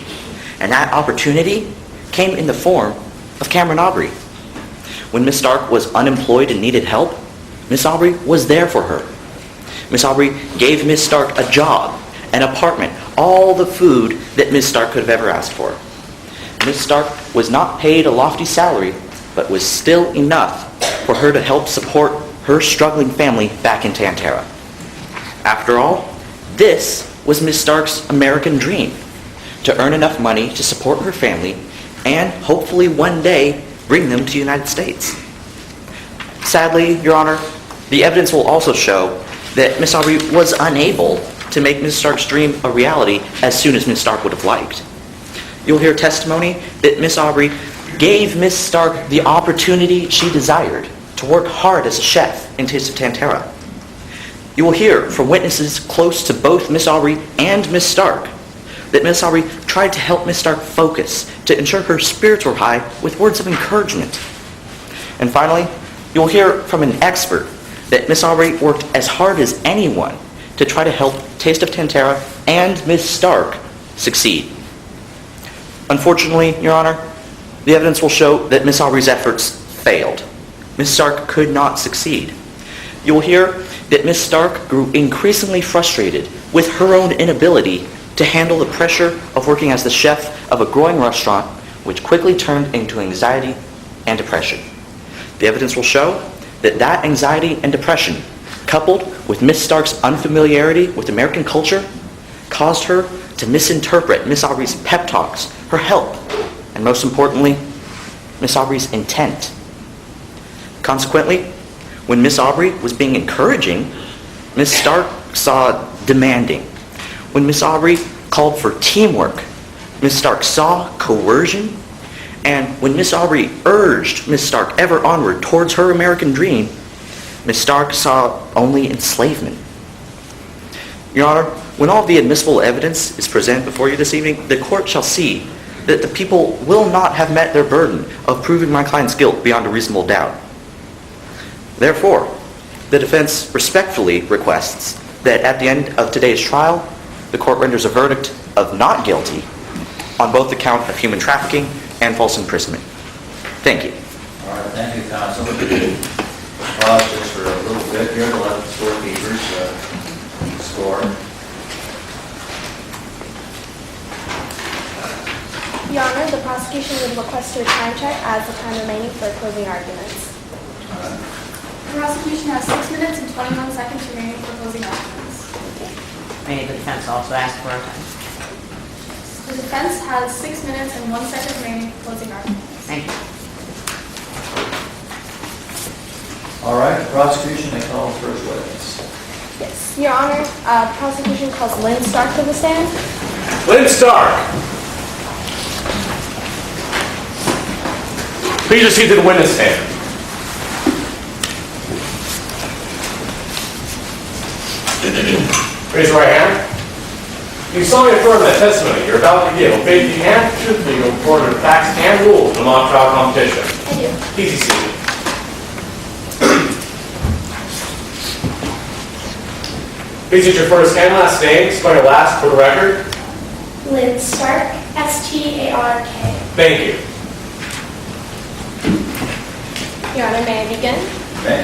And that opportunity came in the form of Cameron Aubrey. When Miss Stark was unemployed and needed help, Miss Aubrey was there for her. Miss Aubrey gave Miss Stark a job, an apartment, all the food that Miss Stark could have ever asked for. Miss Stark was not paid a lofty salary, but was still enough for her to help support her struggling family back in Tantera. After all, this was Miss Stark's American dream, to earn enough money to support her family and hopefully one day bring them to the United States. Sadly, Your Honor, the evidence will also show that Miss Aubrey was unable to make Miss Stark's dream a reality as soon as Miss Stark would have liked. You'll hear testimony that Miss Aubrey gave Miss Stark the opportunity she desired to work hard as a chef in Taste of Tantera. You will hear from witnesses close to both Miss Aubrey and Miss Stark that Miss Aubrey tried to help Miss Stark focus to ensure her spirits were high with words of encouragement. And finally, you'll hear from an expert that Miss Aubrey worked as hard as anyone to try to help Taste of Tantera and Miss Stark succeed. Unfortunately, Your Honor, the evidence will show that Miss Aubrey's efforts failed. Miss Stark could not succeed. You will hear that Miss Stark grew increasingly frustrated with her own inability to handle the pressure of working as the chef of a growing restaurant, which quickly turned into anxiety and depression. The evidence will show that anxiety and depression, coupled with Miss Stark's unfamiliarity with American culture, caused her to misinterpret Miss Aubrey's pep talks, her help, and most importantly, Miss Aubrey's intent. Consequently, when Miss Aubrey was being encouraging, Miss Stark saw demanding. When Miss Aubrey called for teamwork, Miss Stark saw coercion. And when Miss Aubrey urged Miss Stark ever onward towards her American dream, Miss Stark saw only enslavement. Your Honor, when all the admissible evidence is presented before you this evening, the court shall see that the people will not have met their burden of proving my client's guilt beyond a reasonable doubt. Therefore, the defense respectfully requests that at the end of today's trial, the court renders a verdict of not guilty on both the count of human trafficking and false imprisonment. Thank you. All right, thank you, counsel. Pause just for a little bit here to let the scorekeepers score. Your Honor, the prosecution would request a time check as the time remaining for closing arguments. The prosecution has 6 minutes and 21 seconds remaining for closing arguments. May the defense also ask for a time? The defense has 6 minutes and 1 second remaining for closing arguments. Thank you. All right, prosecution, they call the first witness. Yes. Your Honor, prosecution calls Lynn Stark to the stand. Lynn Stark. Please proceed to the witness stand. Raise your right hand. You solemnly affirm that testimony you're about to give will faithfully and truthfully report the facts and rules of the mock trial competition. I do. Please be seated. Please state your first and last name, spell your last for the record. Lynn Stark, S-T-A-R-K. Thank you. Your Honor, may I begin? Okay.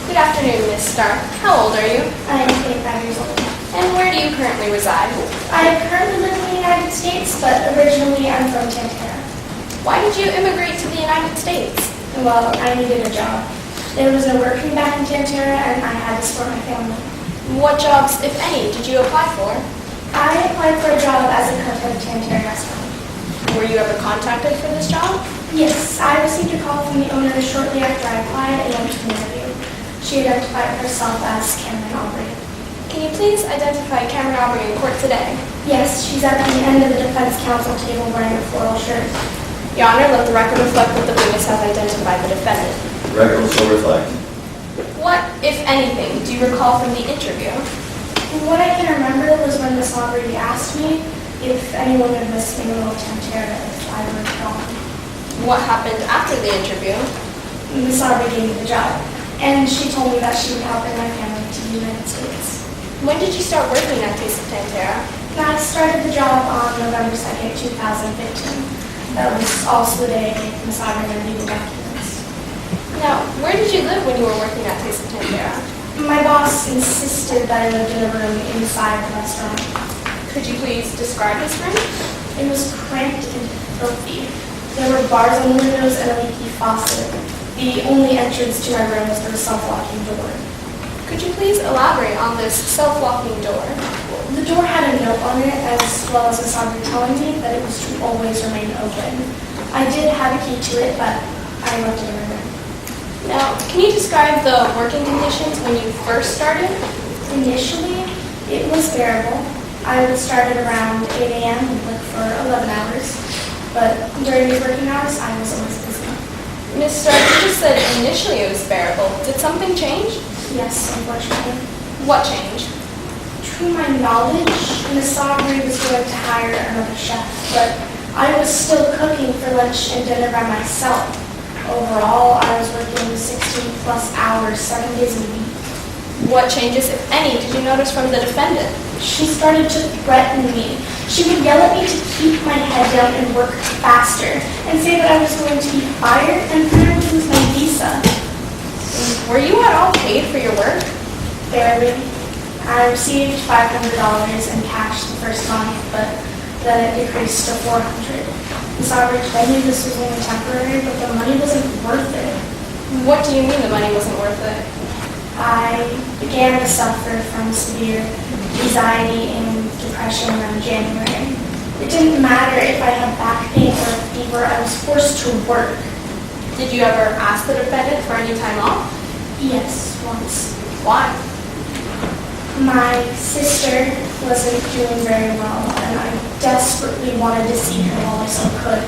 Good afternoon, Ms. Stark. How old are you? I am 25 years old. And where do you currently reside? I currently live in the United States, but originally I'm from Tantera. Why did you immigrate to the United States? Well, I needed a job. There was no working back in Tantera, and I had to support my family. What jobs, if any, did you apply for? I applied for a job as a cook at a Tantera restaurant. Were you ever contacted for this job? Yes, I received a call from the owner shortly after I applied and went to the interview. She identified herself as Cameron Aubrey. Can you please identify Cameron Aubrey in court today? Yes, she's at the end of the defense counsel table wearing a floral shirt. Your Honor, let the record reflect that the witness has identified the defendant. The record will so reflect. What, if anything, do you recall from the interview? What I can remember was when Miss Aubrey asked me if anyone would miss me in Little Tantera if I were gone. What happened after the interview? Miss Aubrey gave me the job, and she told me that she would help bring my family to the United States. When did you start working at Taste of Tantera? I started the job on November 2nd, 2015. That was also the day I gave Miss Aubrey my legal documents. Now, where did you live when you were working at Taste of Tantera? My boss insisted that I lived in a room inside the restaurant. Could you please describe this room? It was cramped and filthy. There were bars on the windows and a leaky faucet. The only entrance to my room was through a self-locking door. Could you please elaborate on this self-locking door? The door had a note on it, as well as Miss Aubrey telling me that it was to always remain open. I did have a key to it, but I left it in my room. Now, can you describe the working conditions when you first started? Initially, it was bearable. I would start at around 8 a.m. and work for 11 hours. But during these working hours, I was always busy. Ms. Stark, you just said initially it was bearable. Did something change? Yes, unfortunately. What changed? To my knowledge, Miss Aubrey was going to hire another chef, but I was still cooking for lunch and dinner by myself. Overall, I was working 16 plus hours, 7 days a week. What changes, if any, did you notice from the defendant? She started to threaten me. She would yell at me to keep my head down and work faster, and say that I was going to be fired and threaten to lose my visa. Were you at all paid for your work? Barely. I received $500 in cash the first month, but then it decreased to $400. Miss Aubrey told me this was only temporary, but the money wasn't worth it. What do you mean the money wasn't worth it? I began to suffer from severe anxiety and depression around January. It didn't matter if I had back pain or a fever, I was forced to work. Did you ever ask the defendant for any time off? Yes, once. Why? My sister wasn't doing very well, and I desperately wanted to see her while I still could.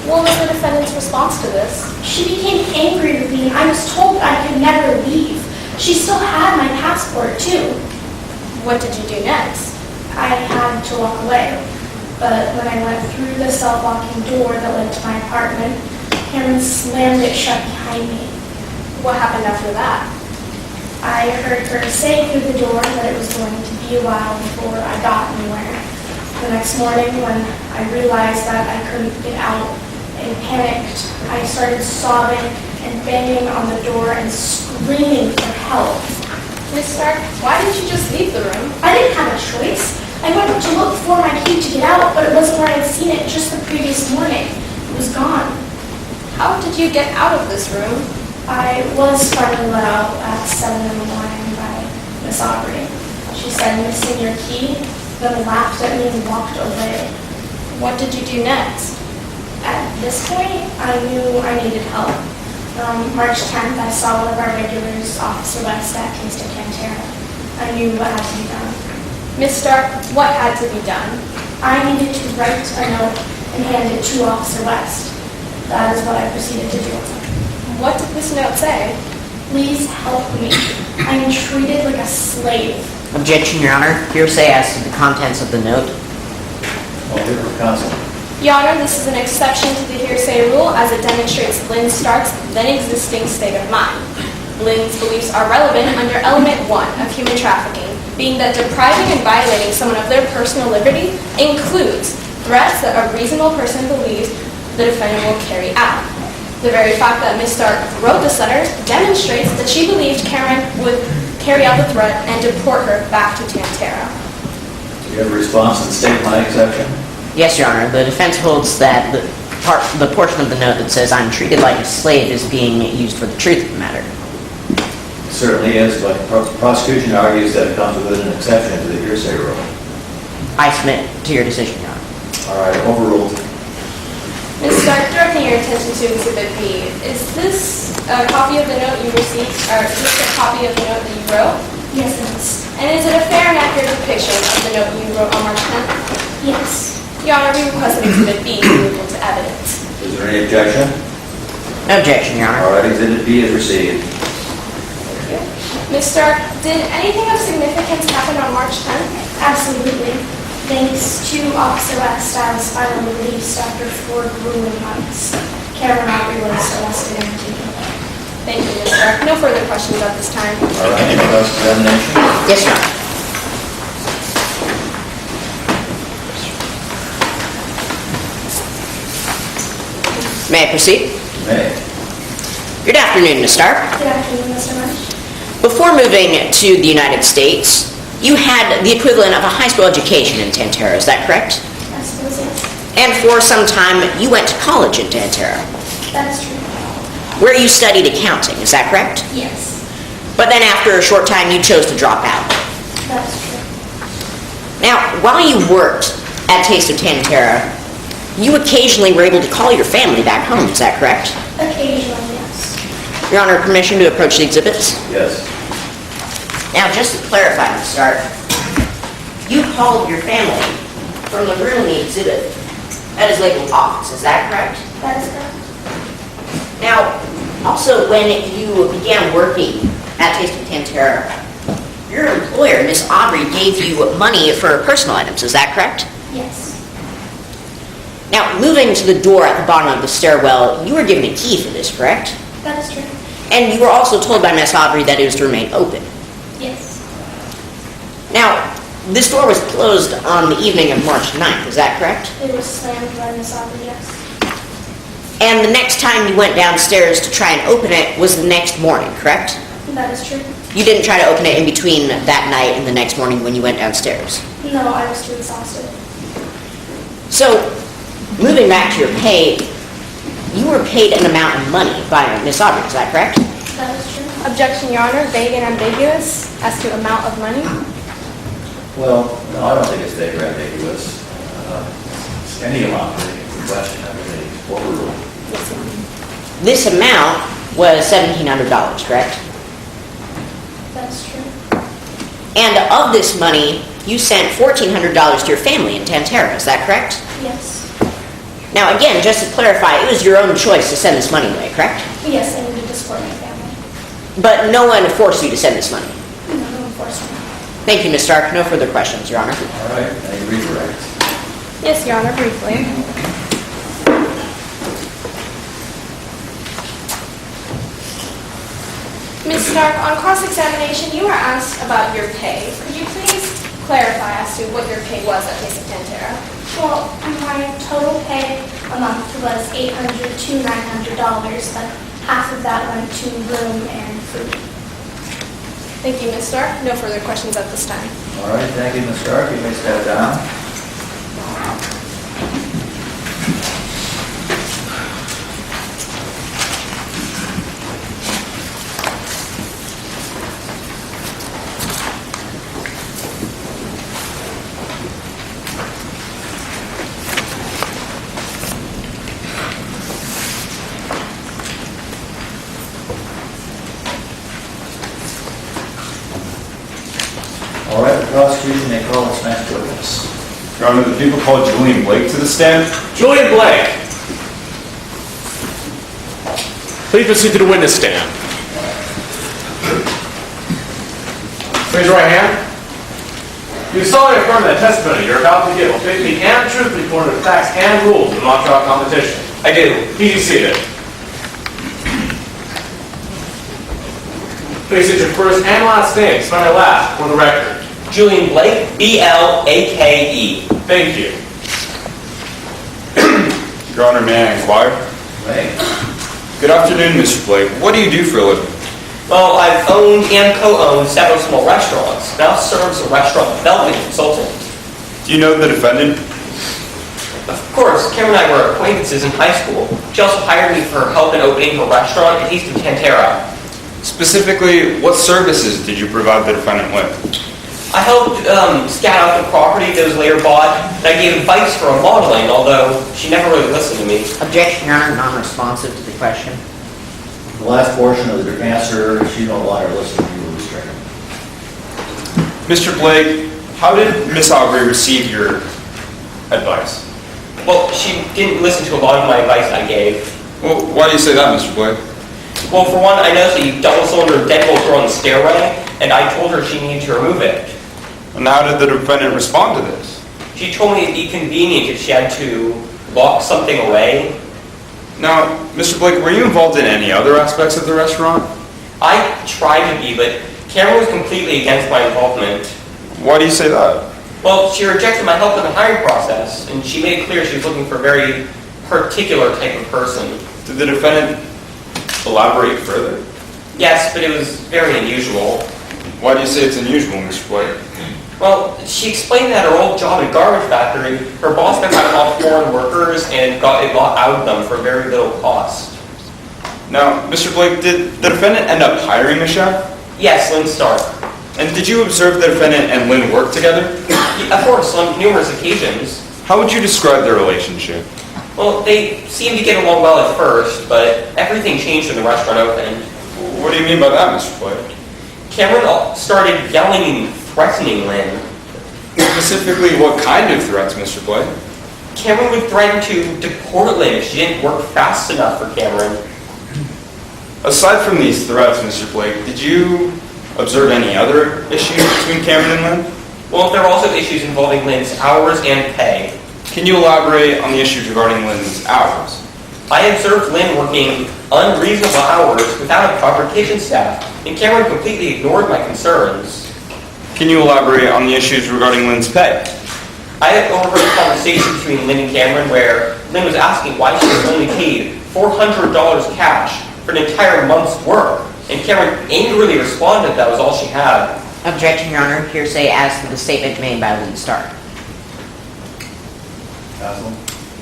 What was the defendant's response to this? She became angry with me, and I was told I could never leave. She still had my passport, too. What did you do next? I had to walk away, but when I went through the self-locking door that led to my apartment, Cameron slammed it shut behind me. What happened after that? I heard her say through the door that it was going to be a while before I got anywhere. The next morning, when I realized that I couldn't get out and panicked, I started sobbing and banging on the door and screaming for help. Miss Stark, why didn't you just leave the room? I didn't have a choice. I went to look for my key to get out, but it wasn't where I'd seen it just the previous morning. It was gone. How did you get out of this room? I was finally let out at 7 in the morning by Miss Aubrey. She said, "Missing your key," then laughed at me and walked away. What did you do next? At this point, I knew I needed help. March 10th, I saw one of our regulars, Officer West, at Kingston Cantera. I knew what had to be done. Miss Stark, what had to be done? I needed to write a note and hand it to Officer West. That is what I proceeded to do. What did this note say? Please help me. I am treated like a slave. Objection, Your Honor. Hearsay as to the contents of the note. All here for counsel. Your Honor, this is an exception to the hearsay rule as it demonstrates Lynn Stark's then-existing state of mind. Lynn's beliefs are relevant under element 1 of human trafficking, being that depriving and violating someone of their personal liberty includes threats that a reasonable person believes the defendant will carry out. The very fact that Ms. Stark wrote this letter demonstrates that she believed Cameron would carry out the threat and deport her back to Tantera. Do you have a response to the state of mind exception? Yes, Your Honor. The defense holds that the portion of the note that says "I'm treated like a slave" is being used for the truth of the matter. It certainly is, but the prosecution argues that it comes with an exception to the hearsay rule. I submit to your decision, Your Honor. All right, overruled. Ms. Stark, directing your attention to Exhibit B, is this a copy of the note you received, or is this a copy of the note that you wrote? Yes, it is. And is it a fair and accurate depiction of the note you wrote on March 10th? Yes. Your Honor, we request that Exhibit B be moved into evidence. Is there any objection? No objection, Your Honor. All right, Exhibit B is received. Ms. Stark, did anything of significance happen on March 10th? Absolutely. Thanks to Officer West, I was finally released after 4 grueling months. Cameron Aubrey was arrested and taken away. Thank you, Ms. Stark. No further questions at this time. All right, cross-examination? Yes, Your Honor. May I proceed? May. Good afternoon, Ms. Stark. Good afternoon, Mr. Munch. Before moving to the United States, you had the equivalent of a high school education in Tantera, is that correct? I suppose yes. And for some time, you went to college in Tantera, That is true. where you studied accounting, is that correct? Yes. But then after a short time, you chose to drop out. That is true. Now, while you worked at Taste of Tantera, you occasionally were able to call your family back home, is that correct? Occasionally, yes. Your Honor, permission to approach the exhibits? Yes. Now, just to clarify, Ms. Stark, you called your family from the room in the exhibit that is labeled office, is that correct? That is correct. Now, also when you began working at Taste of Tantera, your employer, Miss Aubrey, gave you money for personal items, is that correct? Yes. Now, moving to the door at the bottom of the stairwell, you were given a key for this, correct? That is true. And you were also told by Miss Aubrey that it was to remain open. Yes. Now, this door was closed on the evening of March 9th, is that correct? It was slammed by Miss Aubrey, yes. And the next time you went downstairs to try and open it was the next morning, correct? That is true. You didn't try to open it in between that night and the next morning when you went downstairs. No, I was too exhausted. So, moving back to your pay, you were paid an amount of money by Miss Aubrey, is that correct? That is true. Objection, Your Honor, vague and ambiguous as to amount of money. Well, no, I don't think it's vague or ambiguous. Any amount that you can question, I mean, it's overruled. This amount was $1,700, correct? That is true. And of this money, you sent $1,400 to your family in Tantera, is that correct? Yes. Now again, just to clarify, it was your own choice to send this money away, correct? Yes, I needed to support my family. But no one forced you to send this money. No, unfortunately. Thank you, Ms. Stark. No further questions, Your Honor. All right, any redirects? Yes, Your Honor, briefly. Ms. Stark, on cross-examination, you were asked about your pay. Could you please clarify as to what your pay was at Taste of Tantera? Well, my total pay a month was $800 to $900, but half of that went to room and food. Thank you, Ms. Stark. No further questions at this time. All right, thank you, Ms. Stark. You may step down. All right, the prosecution may call its next witness. Your Honor, the people called Julian Blake to the stand. Julian Blake. Please proceed to the witness stand. Raise your right hand. You solemnly affirm that testimony you're about to give will faithfully and truthfully according to the facts and rules of the mock trial competition. I do. Please be seated. Please state your first and last name, spell your last for the record. Julian Blake, B-L-A-K-E. Thank you. Your Honor, may I inquire? May. Good afternoon, Mr. Blake. What do you do for a living? Well, I've owned and co-owned several small restaurants. Now serve as a restaurant development consultant. Do you know the defendant? Of course, Cameron and I were acquaintances in high school. She also hired me for help in opening her restaurant in East of Cantera. Specifically, what services did you provide the defendant with? I helped scout out the property that was later bought, and I gave advice for modeling, although she never really listened to me. Objection, Your Honor, non-responsive to the question. The last portion of the answer, she no longer listened to you, will be stricken. Mr. Blake, how did Miss Aubrey receive your advice? Well, she didn't listen to a lot of my advice I gave. Well, why do you say that, Mr. Blake? Well, for one, I noticed a double-cylinder deadbolt door on the stairway, and I told her she needed to remove it. And how did the defendant respond to this? She told me it'd be convenient if she had to lock something away. Now, Mr. Blake, were you involved in any other aspects of the restaurant? I tried to be, but Cameron was completely against my involvement. Why do you say that? Well, she rejected my help in the hiring process, and she made it clear she was looking for a very particular type of person. Did the defendant elaborate further? Yes, but it was very unusual. Why do you say it's unusual, Mr. Blake? Well, she explained that her old job at garbage factory, her boss got a lot of foreign workers and got a lot out of them for very little cost. Now, Mr. Blake, did the defendant end up hiring a chef? Yes, Lynn Stark. And did you observe the defendant and Lynn work together? Of course, on numerous occasions. How would you describe their relationship? Well, they seemed to get along well at first, but everything changed when the restaurant opened. What do you mean by that, Mr. Blake? Cameron started yelling and threatening Lynn. Specifically, what kind of threats, Mr. Blake? Cameron would threaten to deport Lynn if she didn't work fast enough for Cameron. Aside from these threats, Mr. Blake, did you observe any other issues between Cameron and Lynn? Well, there were also issues involving Lynn's hours and pay. Can you elaborate on the issues regarding Lynn's hours? I observed Lynn working unreasonable hours without a proper kitchen staff, and Cameron completely ignored my concerns. Can you elaborate on the issues regarding Lynn's pay? I had overheard a conversation between Lynn and Cameron where Lynn was asking why she was only paid $400 cash for an entire month's work, and Cameron angrily responded that was all she had. Objection, Your Honor. Hearsay as to the statement made by Lynn Stark. Counsel?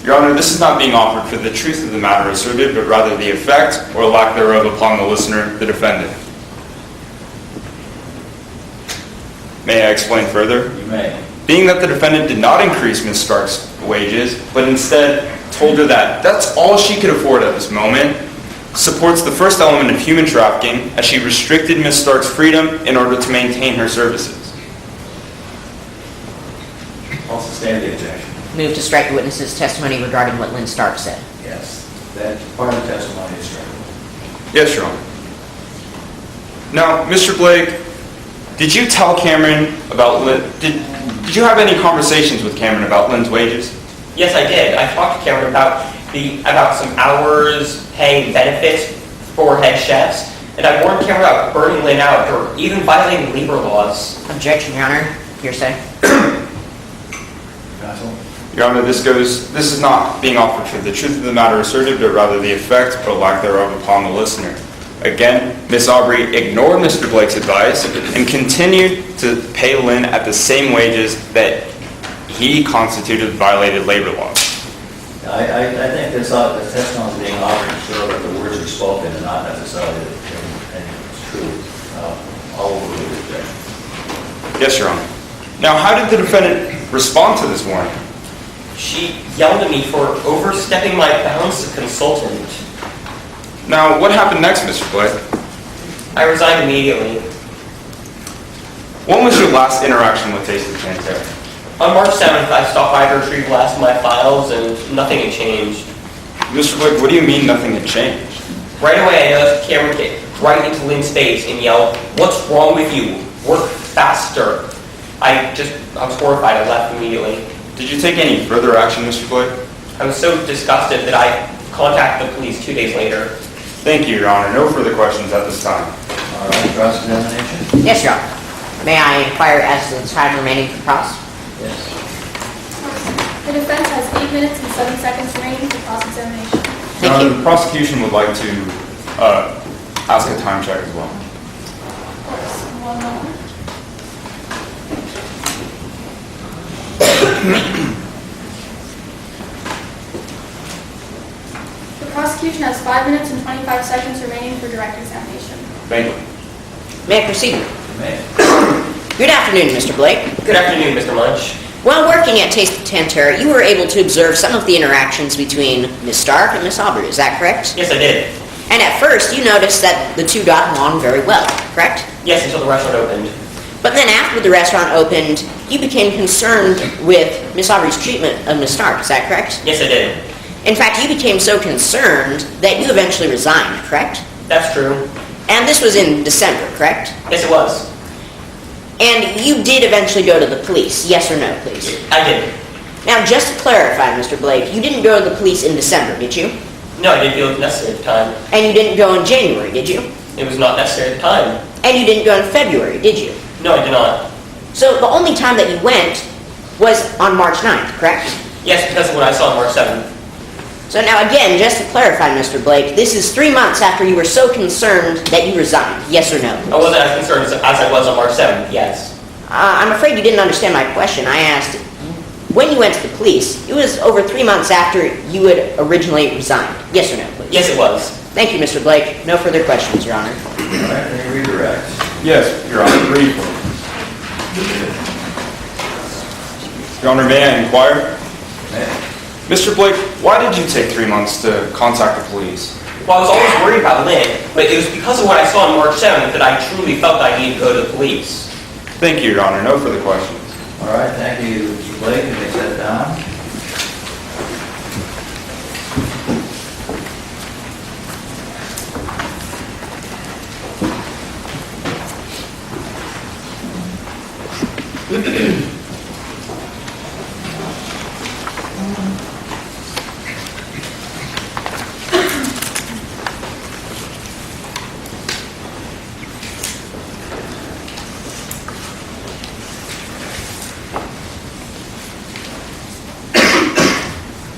Your Honor, this is not being offered for the truth of the matter asserted, but rather the effect or lack thereof upon the listener, the defendant. May I explain further? You may. Being that the defendant did not increase Ms. Stark's wages, but instead told her that that's all she could afford at this moment, supports the first element of human trafficking, as she restricted Ms. Stark's freedom in order to maintain her services. I'll sustain the objection. Move to strike the witness's testimony regarding what Lynn Stark said. Yes, that part of the testimony is stricken. Yes, Your Honor. Now, Mr. Blake, did you tell Cameron about Lynn? Did you have any conversations with Cameron about Lynn's wages? Yes, I did. I talked to Cameron about some hours, pay, and benefits for head chefs, and I warned Cameron about burning Lynn out or even violating labor laws. Objection, Your Honor. Hearsay. Counsel? Your Honor, this is not being offered for the truth of the matter asserted, but rather the effect or lack thereof upon the listener. Again, Ms. Aubrey ignored Mr. Blake's advice and continued to pay Lynn at the same wages that he constituted violated labor laws. I think this testimony is being offered to show that the words are spoken and not necessarily that it's true. I'll overrule it there. Yes, Your Honor. Now, how did the defendant respond to this warning? She yelled at me for overstepping my bounds as a consultant. Now, what happened next, Mr. Blake? I resigned immediately. When was your last interaction with Tasty Pantera? On March 7th, I stopped by to retrieve the last of my files, and nothing had changed. Mr. Blake, what do you mean nothing had changed? Right away, I noticed Cameron kick right into Lynn's face and yelled, "What's wrong with you? Work faster." I was horrified. I left immediately. Did you take any further action, Mr. Blake? I was so disgusted that I contacted the police 2 days later. Thank you, Your Honor. No further questions at this time. All right, cross-examination? Yes, Your Honor. May I inquire as to the time remaining for cross? Yes. The defense has 8 minutes and 7 seconds remaining for cross-examination. Your Honor, the prosecution would like to ask a time check as well. Of course, 1 moment. The prosecution has 5 minutes and 25 seconds remaining for direct examination. Thank you. May I proceed? May. Good afternoon, Mr. Blake. Good afternoon, Mr. Munch. While working at Taste of Tantera, you were able to observe some of the interactions between Miss Stark and Miss Aubrey, is that correct? Yes, I did. And at first, you noticed that the two got along very well, correct? Yes, until the restaurant opened. But then after the restaurant opened, you became concerned with Miss Aubrey's treatment of Miss Stark, is that correct? Yes, I did. In fact, you became so concerned that you eventually resigned, correct? That's true. And this was in December, correct? Yes, it was. And you did eventually go to the police, yes or no, please? I did. Now, just to clarify, Mr. Blake, you didn't go to the police in December, did you? No, I didn't feel it necessary at the time. And you didn't go in January, did you? It was not necessary at the time. And you didn't go in February, did you? No, I did not. So the only time that you went was on March 9th, correct? Yes, because of what I saw on March 7th. So now again, just to clarify, Mr. Blake, this is 3 months after you were so concerned that you resigned, yes or no? I wasn't as concerned as I was on March 7th, yes. I'm afraid you didn't understand my question. I asked, when you went to the police, it was over 3 months after you had originally resigned, yes or no, please? Yes, it was. Thank you, Mr. Blake. No further questions, Your Honor. All right, any redirects? Yes, Your Honor. Briefly. Your Honor, may I inquire? May. Mr. Blake, why did you take 3 months to contact the police? Well, I was always worried about Lynn, but it was because of what I saw on March 7th that I truly felt I needed to go to the police. Thank you, Your Honor. No further questions. All right, thank you, Mr. Blake. You may sit down.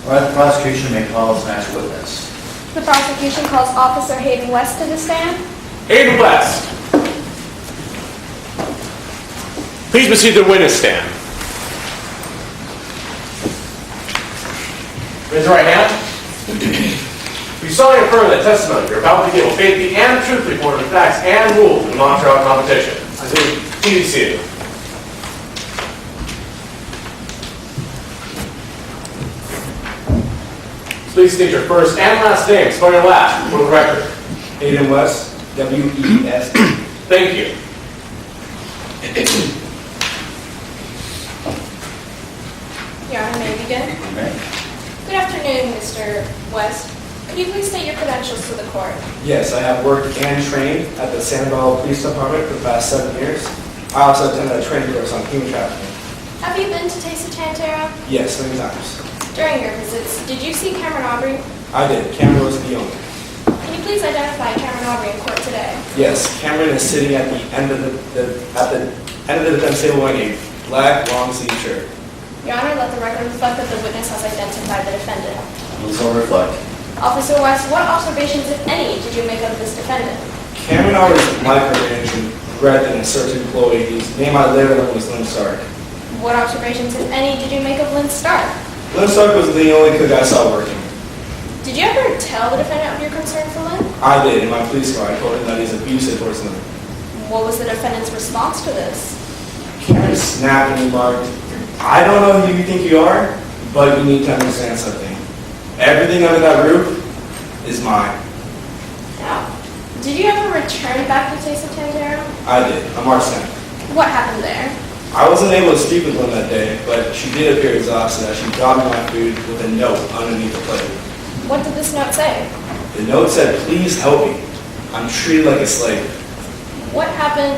All right, the prosecution may call its next witness. The prosecution calls Officer Hayden West to the stand. Hayden West. Please proceed to the witness stand. Raise your right hand. You solemnly affirm that testimony you're about to give will faithfully and truthfully report the facts and rules of the mock-trial competition. I do. Please be seated. Please state your first and last name, spell your last, for the record. Hayden West, W-E-S. Thank you. Your Honor, may I begin? May. Good afternoon, Mr. West. Could you please state your credentials to the court? Yes, I have worked and trained at the Sanibel Police Department for the past 7 years. I also attended a training course on human trafficking. Have you been to Taste of Tantera? Yes, many times. During your visits, did you see Cameron Aubrey? I did. Cameron was the owner. Can you please identify Cameron Aubrey in court today? Yes, Cameron is sitting at the end of the defense table wearing a black long sleeve shirt. Your Honor, let the record reflect that the witness has identified the defendant. Will so reflect. Officer West, what observations, if any, did you make of this defendant? Cameron always micromanaged and threatened a certain employee whose name I later learned was Lynn Stark. What observations, if any, did you make of Lynn Stark? Lynn Stark was the only cook I saw working. Did you ever tell the defendant of your concern for Lynn? I did. In my police car, I told him that he's abusive towards Lynn. What was the defendant's response to this? Cameron snapped and remarked, "I don't know who you think you are, but you need to understand something. Everything under that roof is mine." Now, did you ever return back to Taste of Tantera? I did, on March 10th. What happened there? I wasn't able to speak with Lynn that day, but she did appear exhausted as she brought me my food with a note underneath the plate. What did this note say? The note said, "Please help me. I'm treated like a slave." What happened?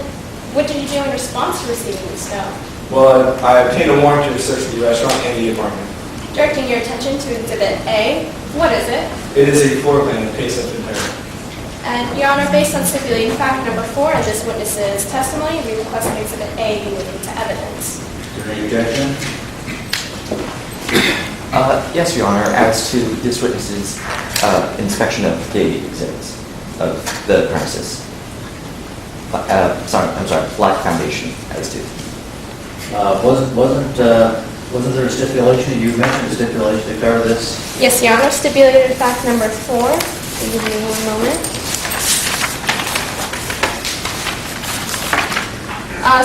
What did you do in response to receiving this note? Well, I obtained a warrant to search the restaurant and the apartment. Directing your attention to Exhibit A, what is it? It is a floor plan of Taste of Tantera. And, Your Honor, based on stipulating fact number 4 of this witness's testimony, we request that Exhibit A be moved into evidence. Is there any objection? Yes, Your Honor, as to this witness's inspection of the exhibits of the premises. I'm sorry, Black Foundation as to. Wasn't there a stipulation? You mentioned a stipulation to cover this. Yes, Your Honor, stipulated fact number 4. Give me 1 moment.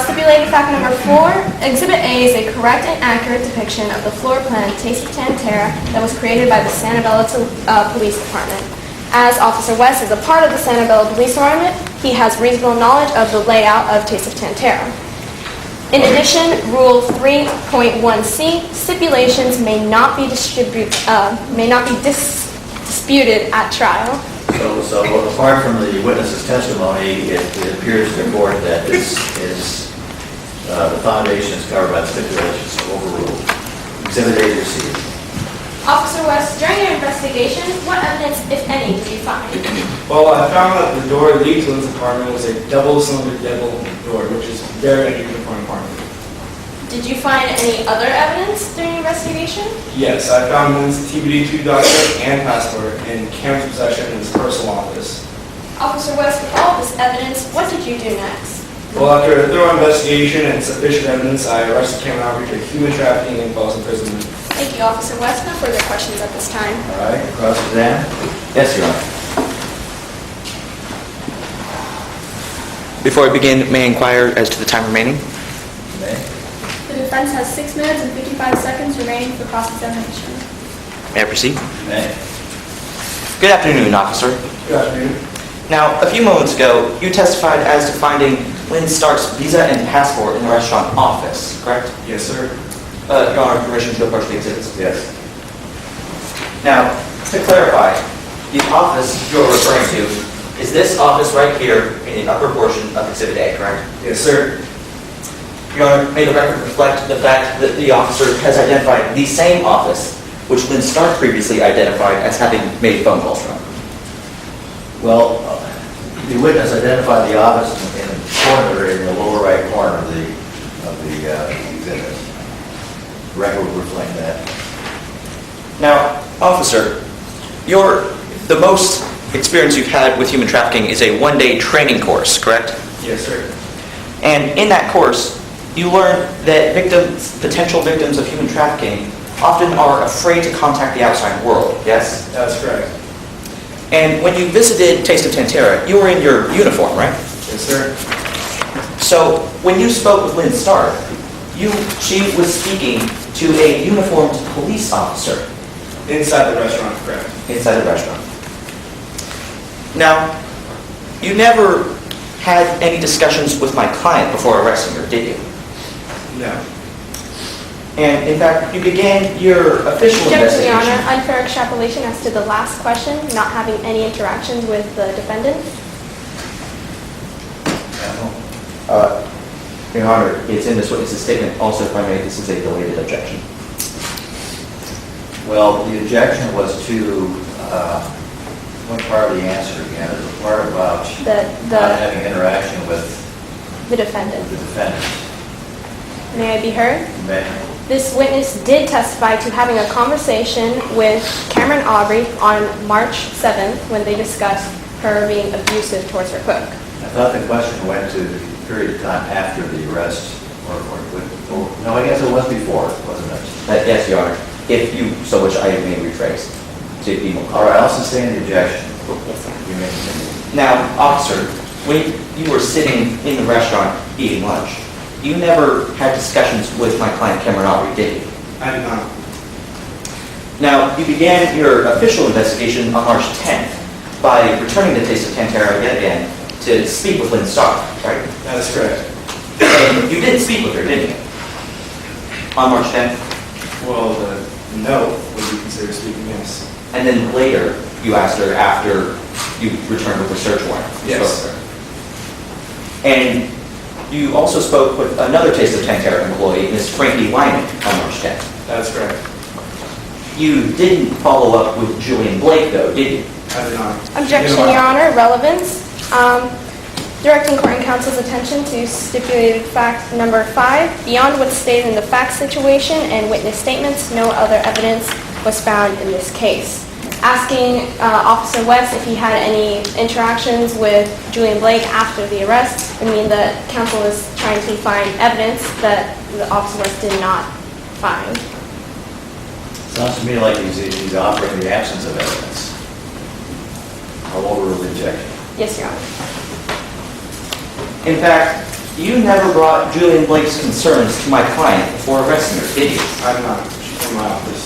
Stipulated fact number 4, Exhibit A is a correct and accurate depiction of the floor plan Taste of Tantera that was created by the Sanibel Police Department. As Officer West is a part of the Sanibel Police Department, he has reasonable knowledge of the layout of Taste of Tantera. In addition, Rule 3.1c, stipulations may not be disputed at trial. So apart from the witness's testimony, it appears to the court that this is, the foundation is covered by the stipulations overruled. Exhibit A received. Officer West, during your investigation, what evidence, if any, did you find? Well, I found that the door leading to Lynn's apartment was a double-cylinder double door, which is very unusual for an apartment. Did you find any other evidence during your investigation? Yes, I found Lynn's TBD2 document and passport in Cameron's possession in his personal office. Officer West, with all of this evidence, what did you do next? Well, after a thorough investigation and sufficient evidence, I arrested Cameron Aubrey for human trafficking and false imprisonment. Thank you, Officer West. No further questions at this time. All right, cross-exam. Yes, Your Honor. Before I begin, may I inquire as to the time remaining? May. The defense has 6 minutes and 55 seconds remaining for cross-examination. May I proceed? May. Good afternoon, officer. Good afternoon. Now, a few moments ago, you testified as to finding Lynn Stark's visa and passport in the restaurant office, correct? Yes, sir. Your Honor, permission to approach the exhibits. Yes. Now, to clarify, the office you're referring to is this office right here in the upper portion of Exhibit A, correct? Yes, sir. Your Honor, may the record reflect the fact that the officer has identified the same office which Lynn Stark previously identified as having made phone calls from. Well, the witness identified the office in the corner, in the lower right corner of the exhibit. The record will reflect that. Now, officer, the most experience you've had with human trafficking is a one-day training course, correct? Yes, sir. And in that course, you learn that potential victims of human trafficking often are afraid to contact the outside world, yes? That's correct. And when you visited Taste of Tantera, you were in your uniform, right? Yes, sir. So when you spoke with Lynn Stark, she was speaking to a uniformed police officer. Inside the restaurant, correct. Inside the restaurant. Now, you never had any discussions with my client before arresting her, did you? No. And in fact, you began your official Objection, investigation. Your Honor. Unfair extrapolation as to the last question, not having any interactions with the defendant. Your Honor, it's in this witness's statement. Also, if I may, this is a belated objection. Well, the objection was to, what part of the answer again? It was the part about not having interaction with the defendant. the defendant. May I be heard? May. This witness did testify to having a conversation with Cameron Aubrey on March 7th when they discussed her being abusive towards her cook. I thought the question went to the period of time after the arrest, or no, I guess it was before, wasn't it? Yes, Your Honor. If you so wish, I may retrace to be more All right, I'll sustain the objection. Yes, sir. You may continue. Now, officer, when you were sitting in the restaurant eating lunch, you never had discussions with my client Cameron Aubrey, did you? I did not. Now, you began your official investigation on March 10th by returning the taste of Tantera yet again to speak with Lynn Starr, right? That is correct. And you did speak with her, didn't you? On March 10th? Well, the note would be considered speaking, yes. And then later, you asked her after you returned with the search warrant. You Yes. spoke with her. And you also spoke with another Taste of Tantera employee, Ms. Frankie Lyman, on March 10th. That's correct. You didn't follow up with Julian Blake, though, did you? I did not. Objection, Your Honor, relevance. Directing court and counsel's attention to stipulated fact number 5. Beyond what's stated in the fact situation and witness statements, no other evidence was found in this case. Asking Officer West if he had any interactions with Julian Blake after the arrest would mean that counsel is trying to find evidence that the Officer West did not find. Sounds to me like he's offering the absence of evidence. I'll overrule the objection. Yes, Your Honor. In fact, you never brought Julian Blake's concerns to my client before arresting her, did you? I did not. She's in my office.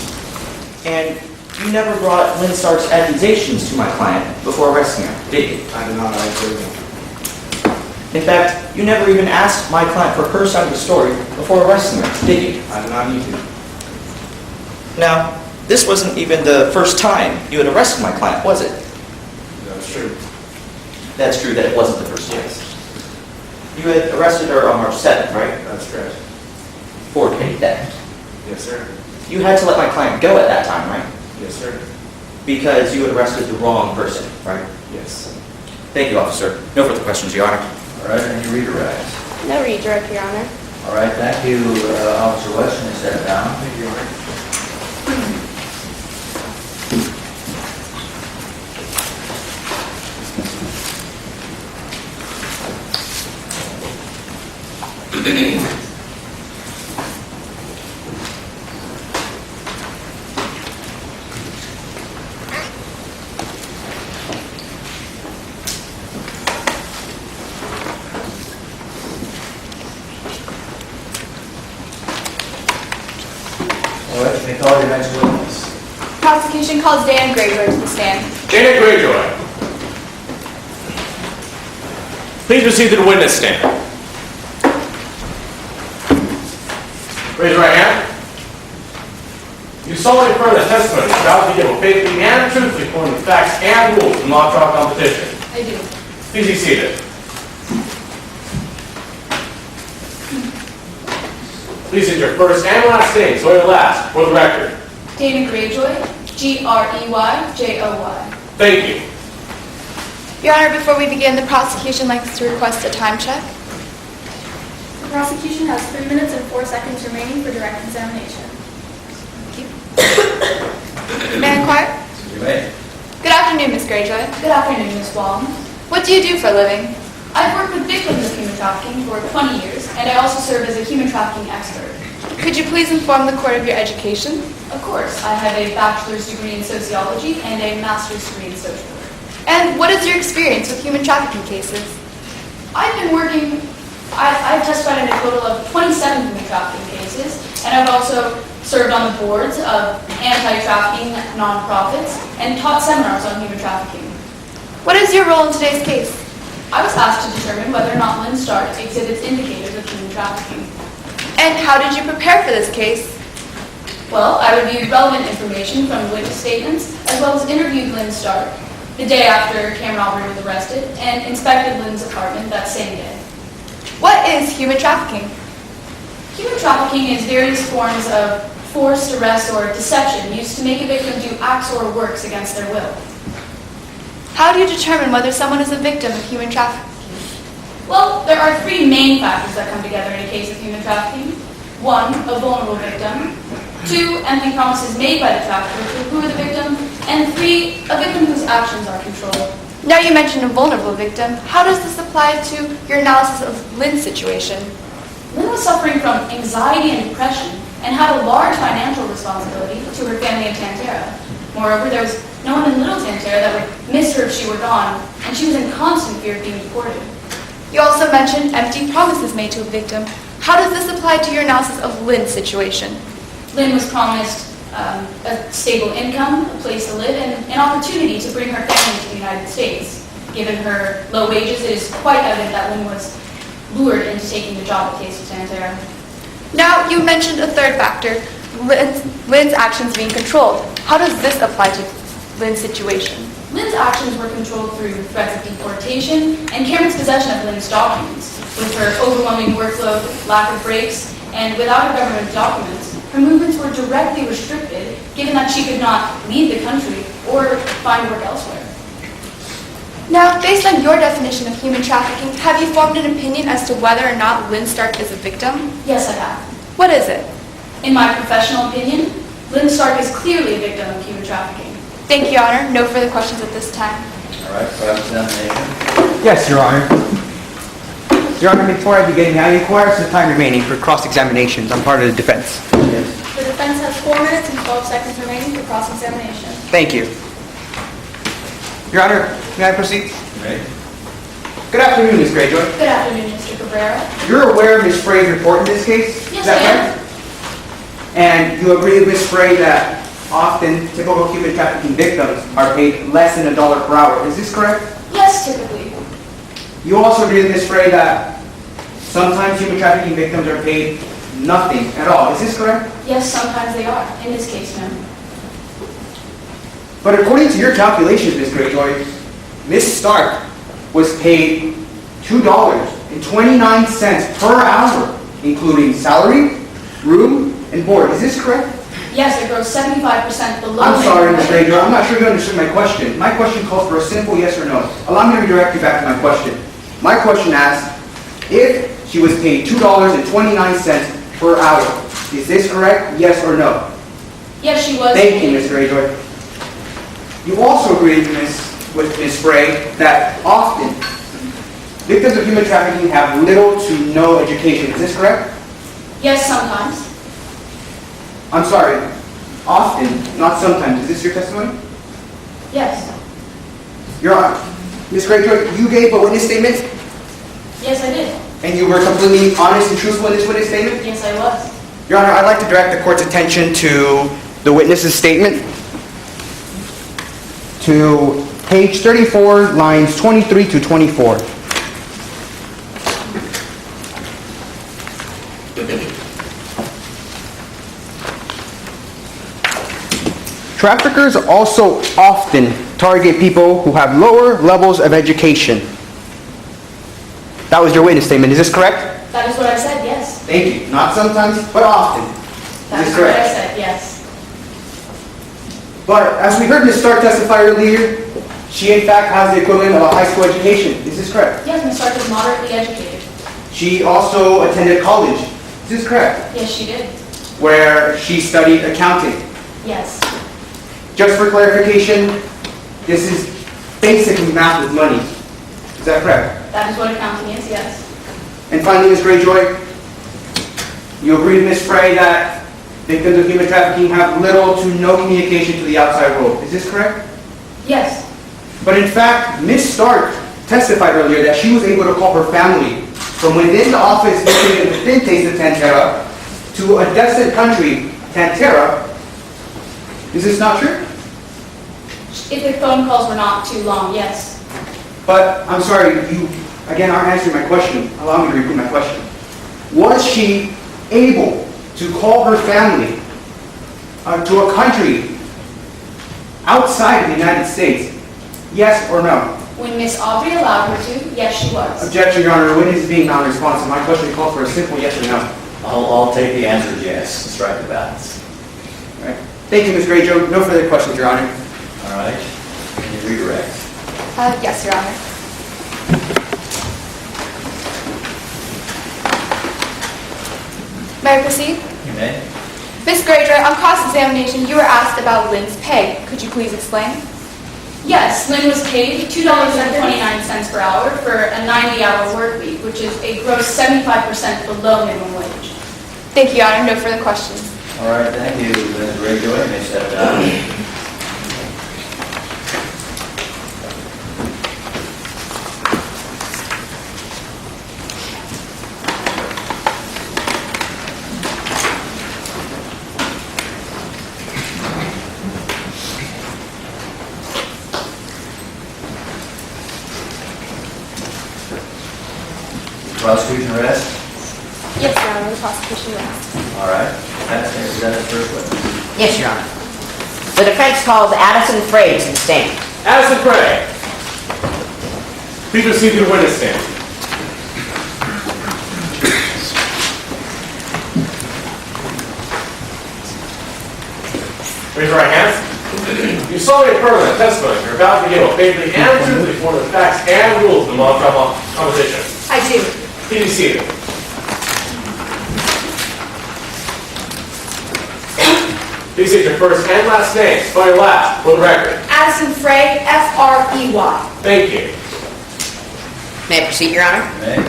And you never brought Lynn Stark's accusations to my client before arresting her, did you? I did not. I agree with him. In fact, you never even asked my client for her side of the story before arresting her, did you? I did not need to. Now, this wasn't even the first time you had arrested my client, was it? That's true. That's true that it wasn't the first time. Yes. You had arrested her on March 7th, right? That's correct. For petty theft. Yes, sir. You had to let my client go at that time, right? Yes, sir. Because you had arrested the wrong person, right? Yes. Thank you, officer. No further questions, Your Honor. All right, any redirects? No redirect, Your Honor. All right, thank you, Officer West, and step down. Thank you, Your Honor. All right, you may call your next witness. Prosecution calls Dan Grayburg to the stand. Dana Greyjoy. Please proceed to the witness stand. Raise your right hand. You solemnly affirm that testimony is about to be given faithfully and truthfully according to facts and rules in mock trial competition. I do. Please be seated. Please state your first and last name, so your last, for the record. Dana Greyjoy, Greyjoy. Thank you. Your Honor, before we begin, the prosecution likes to request a time check. The prosecution has 3 minutes and 4 seconds remaining for direct examination. May I inquire? You may. Good afternoon, Ms. Greyjoy. Good afternoon, Ms. Wong. What do you do for a living? I've worked with victims of human trafficking for 20 years, and I also serve as a human trafficking expert. Could you please inform the court of your education? Of course, I have a bachelor's degree in sociology and a master's degree in social work. And what is your experience with human trafficking cases? I've testified in a total of 27 human trafficking cases, and I've also served on the boards of anti-trafficking nonprofits and taught seminars on human trafficking. What is your role in today's case? I was asked to determine whether or not Lynn Stark exhibits indicators of human trafficking. And how did you prepare for this case? Well, I reviewed relevant information from witness statements, as well as interviewed Lynn Stark the day after Cameron Aubrey was arrested, and inspected Lynn's apartment that same day. What is human trafficking? Human trafficking is various forms of forced arrest or deception used to make a victim do acts or works against their will. How do you determine whether someone is a victim of human trafficking? Well, there are 3 main factors that come together in a case of human trafficking. 1, a vulnerable victim. 2, empty promises made by the trafficker to who are the victim. And 3, a victim whose actions are controlled. Now you mentioned a vulnerable victim. How does this apply to your analysis of Lynn's situation? Lynn was suffering from anxiety and depression and had a large financial responsibility to her family in Tantera. Moreover, there was no one in Little Tantera that would miss her if she were gone, and she was in constant fear of being deported. You also mentioned empty promises made to a victim. How does this apply to your analysis of Lynn's situation? Lynn was promised a stable income, a place to live, and an opportunity to bring her family to the United States. Given her low wages, it is quite evident that Lynn was lured into taking the job at Case of Tantera. Now you mentioned a third factor, Lynn's actions being controlled. How does this apply to Lynn's situation? Lynn's actions were controlled through threats of deportation and Cameron's possession of Lynn's documents. With her overwhelming workload, lack of breaks, and without her government documents, her movements were directly restricted, given that she could not leave the country or find work elsewhere. Now, based on your definition of human trafficking, have you formed an opinion as to whether or not Lynn Stark is a victim? Yes, I have. What is it? In my professional opinion, Lynn Stark is clearly a victim of human trafficking. Thank you, Your Honor. No further questions at this time. All right, cross-examination. Yes, Your Honor. Your Honor, before I begin, I require some time remaining for cross-examinations on part of the defense. The defense has 4 minutes and 12 seconds remaining for cross-examination. Thank you. Your Honor, may I proceed? Right. Good afternoon, Ms. Greyjoy. Good afternoon, Mr. Cabrera. You're aware of Ms. Frey's report in this case? Yes, Is that I am. right? And you agree with Ms. Frey that often typical human trafficking victims are paid less than $1 per hour. Is this correct? Yes, typically. You also agree with Ms. Frey that sometimes human trafficking victims are paid nothing at all. Is this correct? Yes, sometimes they are. In this case, no. But according to your calculations, Ms. Greyjoy, Ms. Stark was paid $2.29 per hour, including salary, room, and board. Is this correct? Yes, it grows 75% below. I'm sorry, Ms. Greyjoy. I'm not sure you understood my question. My question calls for a simple yes or no. Allow me to redirect you back to my question. My question asks, if she was paid $2.29 per hour, is this correct? Yes or no? Yes, she was. Thank you, Ms. Greyjoy. You also agree with Ms. Frey that often victims of human trafficking have little to no education. Is this correct? Yes, sometimes. I'm sorry. Often, not sometimes. Is this your testimony? Yes. Your Honor, Ms. Greyjoy, you gave a witness statement, Yes, I did. and you were completely honest and truthful in this witness statement? Yes, I was. Your Honor, I'd like to direct the court's attention to the witness's statement, to page 34, lines 23 to 24. Traffickers also often target people who have lower levels of education. That was your witness statement. Is this correct? That is what I said, yes. Thank you. Not sometimes, but often. That Is is this what I correct? said, yes. But as we heard Ms. Stark testify earlier, she in fact has the equivalent of a high school education. Is this correct? Yes, Ms. Stark is moderately educated. She also attended college. Is this correct? Yes, she did. Where she studied accounting. Yes. Just for clarification, this is basically math with money. Is that correct? That is what accounting is, yes. And finally, Ms. Greyjoy, you agree with Ms. Frey that victims of human trafficking have little to no communication to the outside world. Is this correct? Yes. But in fact, Ms. Stark testified earlier that she was able to call her family from within the office located within Taste of Tantera to a distant country, Tantera. Is this not true? If the phone calls were not too long, yes. But I'm sorry, you again aren't answering my question. Allow me to repeat my question. Was she able to call her family to a country outside of the United States? Yes or no? When Miss Audrey allowed her to, yes, she was. Objection, Your Honor. The witness is being non-responsive. My question calls for a simple yes or no. I'll take the answer as yes, to strike the balance. All right. Thank you, Ms. Greyjoy. No further questions, Your Honor. All right. Can you redirect? Yes, Your Honor. May I proceed? You may. Ms. Greyjoy, on cross-examination, you were asked about Lynn's pay. Could you please explain? Yes, Lynn was paid $2.29 per hour for a 90-hour work week, which is a gross 75% below minimum wage. Thank you, Your Honor. No further questions. All right, thank you, Ms. Greyjoy. You may step down. Prosecution arrest? Yes, Your Honor, the prosecution rests. All right. Is that the first witness? Yes, Your Honor. The defense calls Addison Frey to the stand. Addison Frey, please proceed to the witness stand. Raise your right hand. You solemnly affirm that testimony you're about to give will faithfully and truthfully conform to the facts and rules of the law trial competition. I do. Please be seated. Please state your first and last name. Spell your last for the record. Addison Frey, F-R-E-Y. Thank you. May I proceed, Your Honor? May.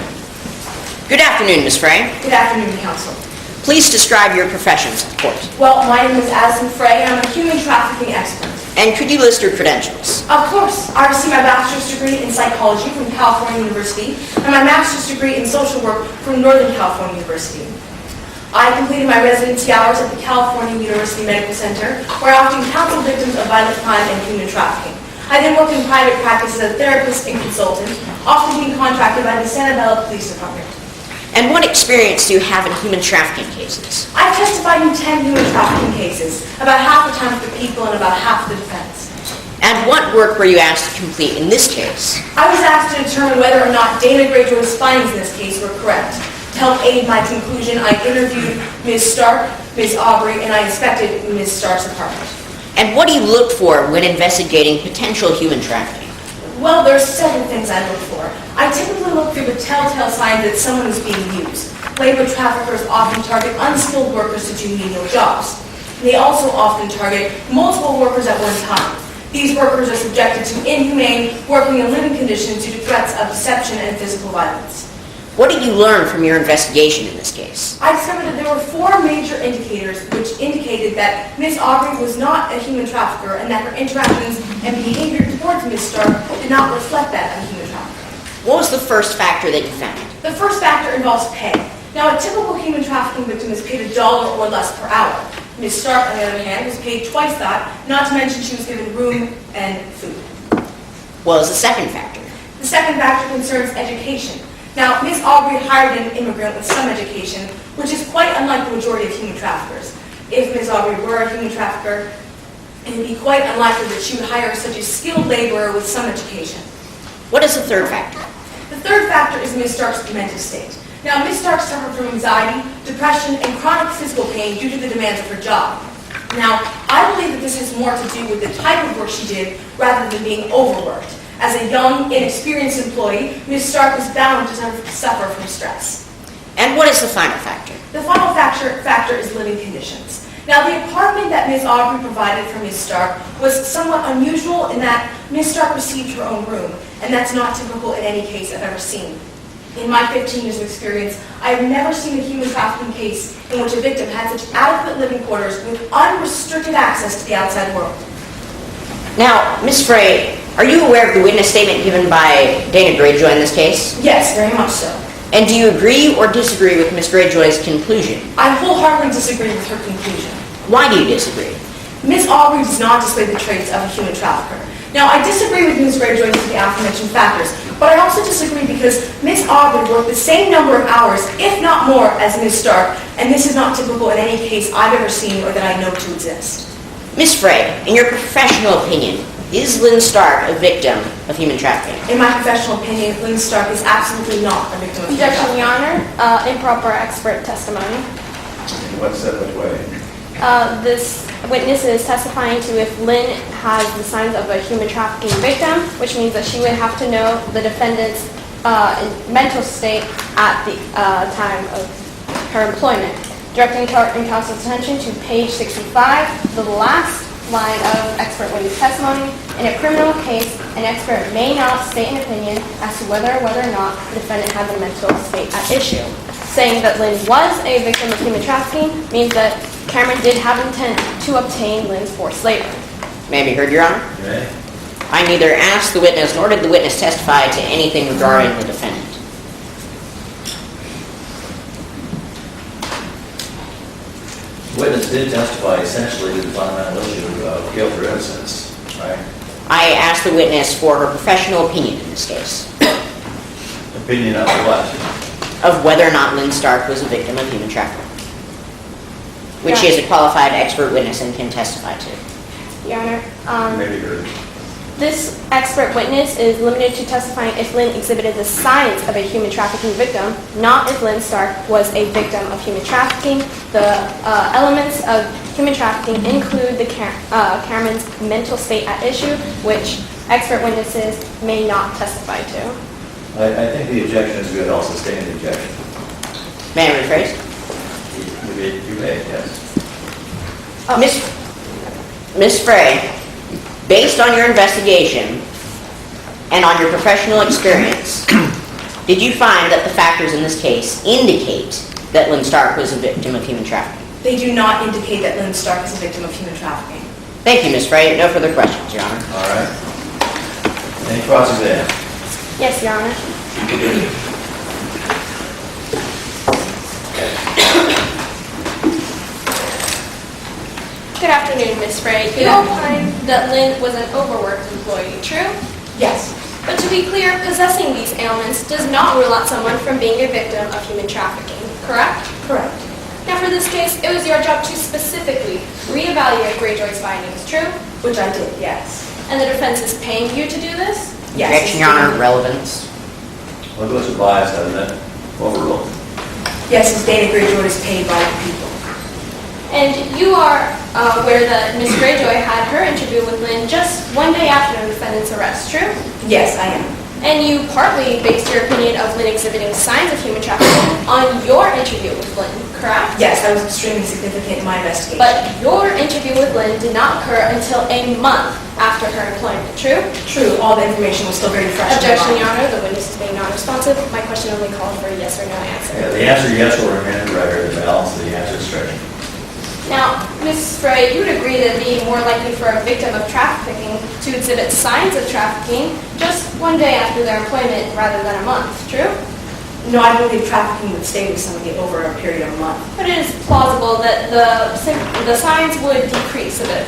Good afternoon, Ms. Frey. Good afternoon, counsel. Please describe your professions to the court. Well, my name is Addison Frey, and I'm a human trafficking expert. And could you list your credentials? Of course, I received my bachelor's degree in psychology from California University and my master's degree in social work from Northern California University. I completed my residency hours at the California University Medical Center, where I often counsel victims of violent crime and human trafficking. I then worked in private practice as a therapist and consultant, often being contracted by the Santa Bella Police Department. And what experience do you have in human trafficking cases? I've testified in 10 human trafficking cases, about half the time for the people and about half the defense. And what work were you asked to complete in this case? I was asked to determine whether or not Dana Greyjoy's findings in this case were correct. To help aid my conclusion, I interviewed Ms. Stark, Ms. Aubrey, and I inspected Ms. Stark's apartment. And what do you look for when investigating potential human trafficking? Well, there's several things I look for. I typically look for the telltale signs that someone is being used. Labor traffickers often target unskilled workers to do menial jobs. They also often target multiple workers at one time. These workers are subjected to inhumane working and living conditions due to threats of deception and physical violence. What did you learn from your investigation in this case? I discovered that there were 4 major indicators which indicated that Ms. Aubrey was not a human trafficker and that her interactions and behavior towards Ms. Stark did not reflect that of a human trafficker. What was the first factor that you found? The first factor involves pay. Now, a typical human trafficking victim is paid $1 or less per hour. Ms. Stark, on the other hand, was paid twice that, not to mention she was given room and food. What was the second factor? The second factor concerns education. Now, Ms. Aubrey hired an immigrant with some education, which is quite unlike the majority of human traffickers. If Ms. Aubrey were a human trafficker, it would be quite unlikely that she would hire such a skilled laborer with some education. What is the third factor? The third factor is Ms. Stark's mental state. Now, Ms. Stark suffered from anxiety, depression, and chronic physical pain due to the demands of her job. Now, I believe that this has more to do with the type of work she did rather than being overworked. As a young, inexperienced employee, Ms. Stark was bound to suffer from stress. And what is the final factor? The final factor is living conditions. Now, the apartment that Ms. Aubrey provided for Ms. Stark was somewhat unusual in that Ms. Stark received her own room, and that's not typical in any case I've ever seen. In my 15 years of experience, I have never seen a human trafficking case in which a victim had such adequate living quarters with unrestricted access to the outside world. Now, Ms. Frey, are you aware of the witness statement given by Dana Greyjoy in this case? Yes, very much so. And do you agree or disagree with Ms. Greyjoy's conclusion? I wholeheartedly disagree with her conclusion. Why do you disagree? Ms. Aubrey does not display the traits of a human trafficker. Now, I disagree with Ms. Greyjoy due to the aforementioned factors, but I also disagree because Ms. Aubrey worked the same number of hours, if not more, as Ms. Stark, and this is not typical in any case I've ever seen or that I know to exist. Ms. Frey, in your professional opinion, is Lynn Stark a victim of human trafficking? In my professional opinion, Lynn Stark is absolutely not a victim of human Objection, trafficking. Your Honor. Improper expert testimony. What's that way? This witness is testifying to if Lynn has the signs of a human trafficking victim, which means that she would have to know the defendant's mental state at the time of her employment. Directing counsel's attention to page 65, the last line of expert witness testimony. In a criminal case, an expert may not state an opinion as to whether or not the defendant had the mental state at issue. Saying that Lynn was a victim of human trafficking means that Cameron did have intent to obtain Lynn's forced labor. May I be heard, Your Honor? Okay. I neither asked the witness nor did the witness testify to anything regarding the defendant. Witness did testify essentially to the fundamental issue of guilt or innocence, right? I asked the witness for her professional opinion in this case, Opinion of what? of whether or not Lynn Stark was a victim of human trafficking, which she is a qualified expert witness and can testify to. Your Honor, Maybe heard. this expert witness is limited to testifying if Lynn exhibited the signs of a human trafficking victim, not if Lynn Stark was a victim of human trafficking. The elements of human trafficking include the Cameron's mental state at issue, which expert witnesses may not testify to. I think the objection is good, I'll sustain the objection. May I rephrase? You may, yes. Ms. Frey, based on your investigation and on your professional experience, did you find that the factors in this case indicate that Lynn Stark was a victim of human trafficking? They do not indicate that Lynn Stark is a victim of human trafficking. Thank you, Ms. Frey. No further questions, Your Honor. All right. Any cross-exam? Yes, Your Honor. Good afternoon, Ms. Frey. You opined that Lynn was an overworked employee, true? Yes. But to be clear, possessing these ailments does not rule out someone from being a victim of human trafficking, correct? Correct. Now for this case, it was your job to specifically reevaluate Greyjoy's findings, true? Which I did, yes. And the defense is paying you to do this? Yes. Objection, Your Honor. Relevance. Well, it goes to bias, doesn't it? Overruled. Yes, Ms. Dana Greyjoy is paid by the people. And you are aware that Ms. Greyjoy had her interview with Lynn just one day after the defendant's arrest, true? Yes, I am. And you partly based your opinion of Lynn exhibiting signs of human trafficking on your interview with Lynn, correct? Yes, that was extremely significant in my investigation. But your interview with Lynn did not occur until a month after her employment, true? True, all the information was still very fresh. Objection, Your Honor. The witness is being non-responsive. My question only called for a yes or no answer. Yeah, the answer yes will remain in the record, the balance of the answer is stretching. Now, Ms. Frey, you would agree that it being more likely for a victim of trafficking to exhibit signs of trafficking just one day after their employment rather than a month, true? No, I believe trafficking would stay with somebody over a period of a month. But it is plausible that the signs would decrease a bit.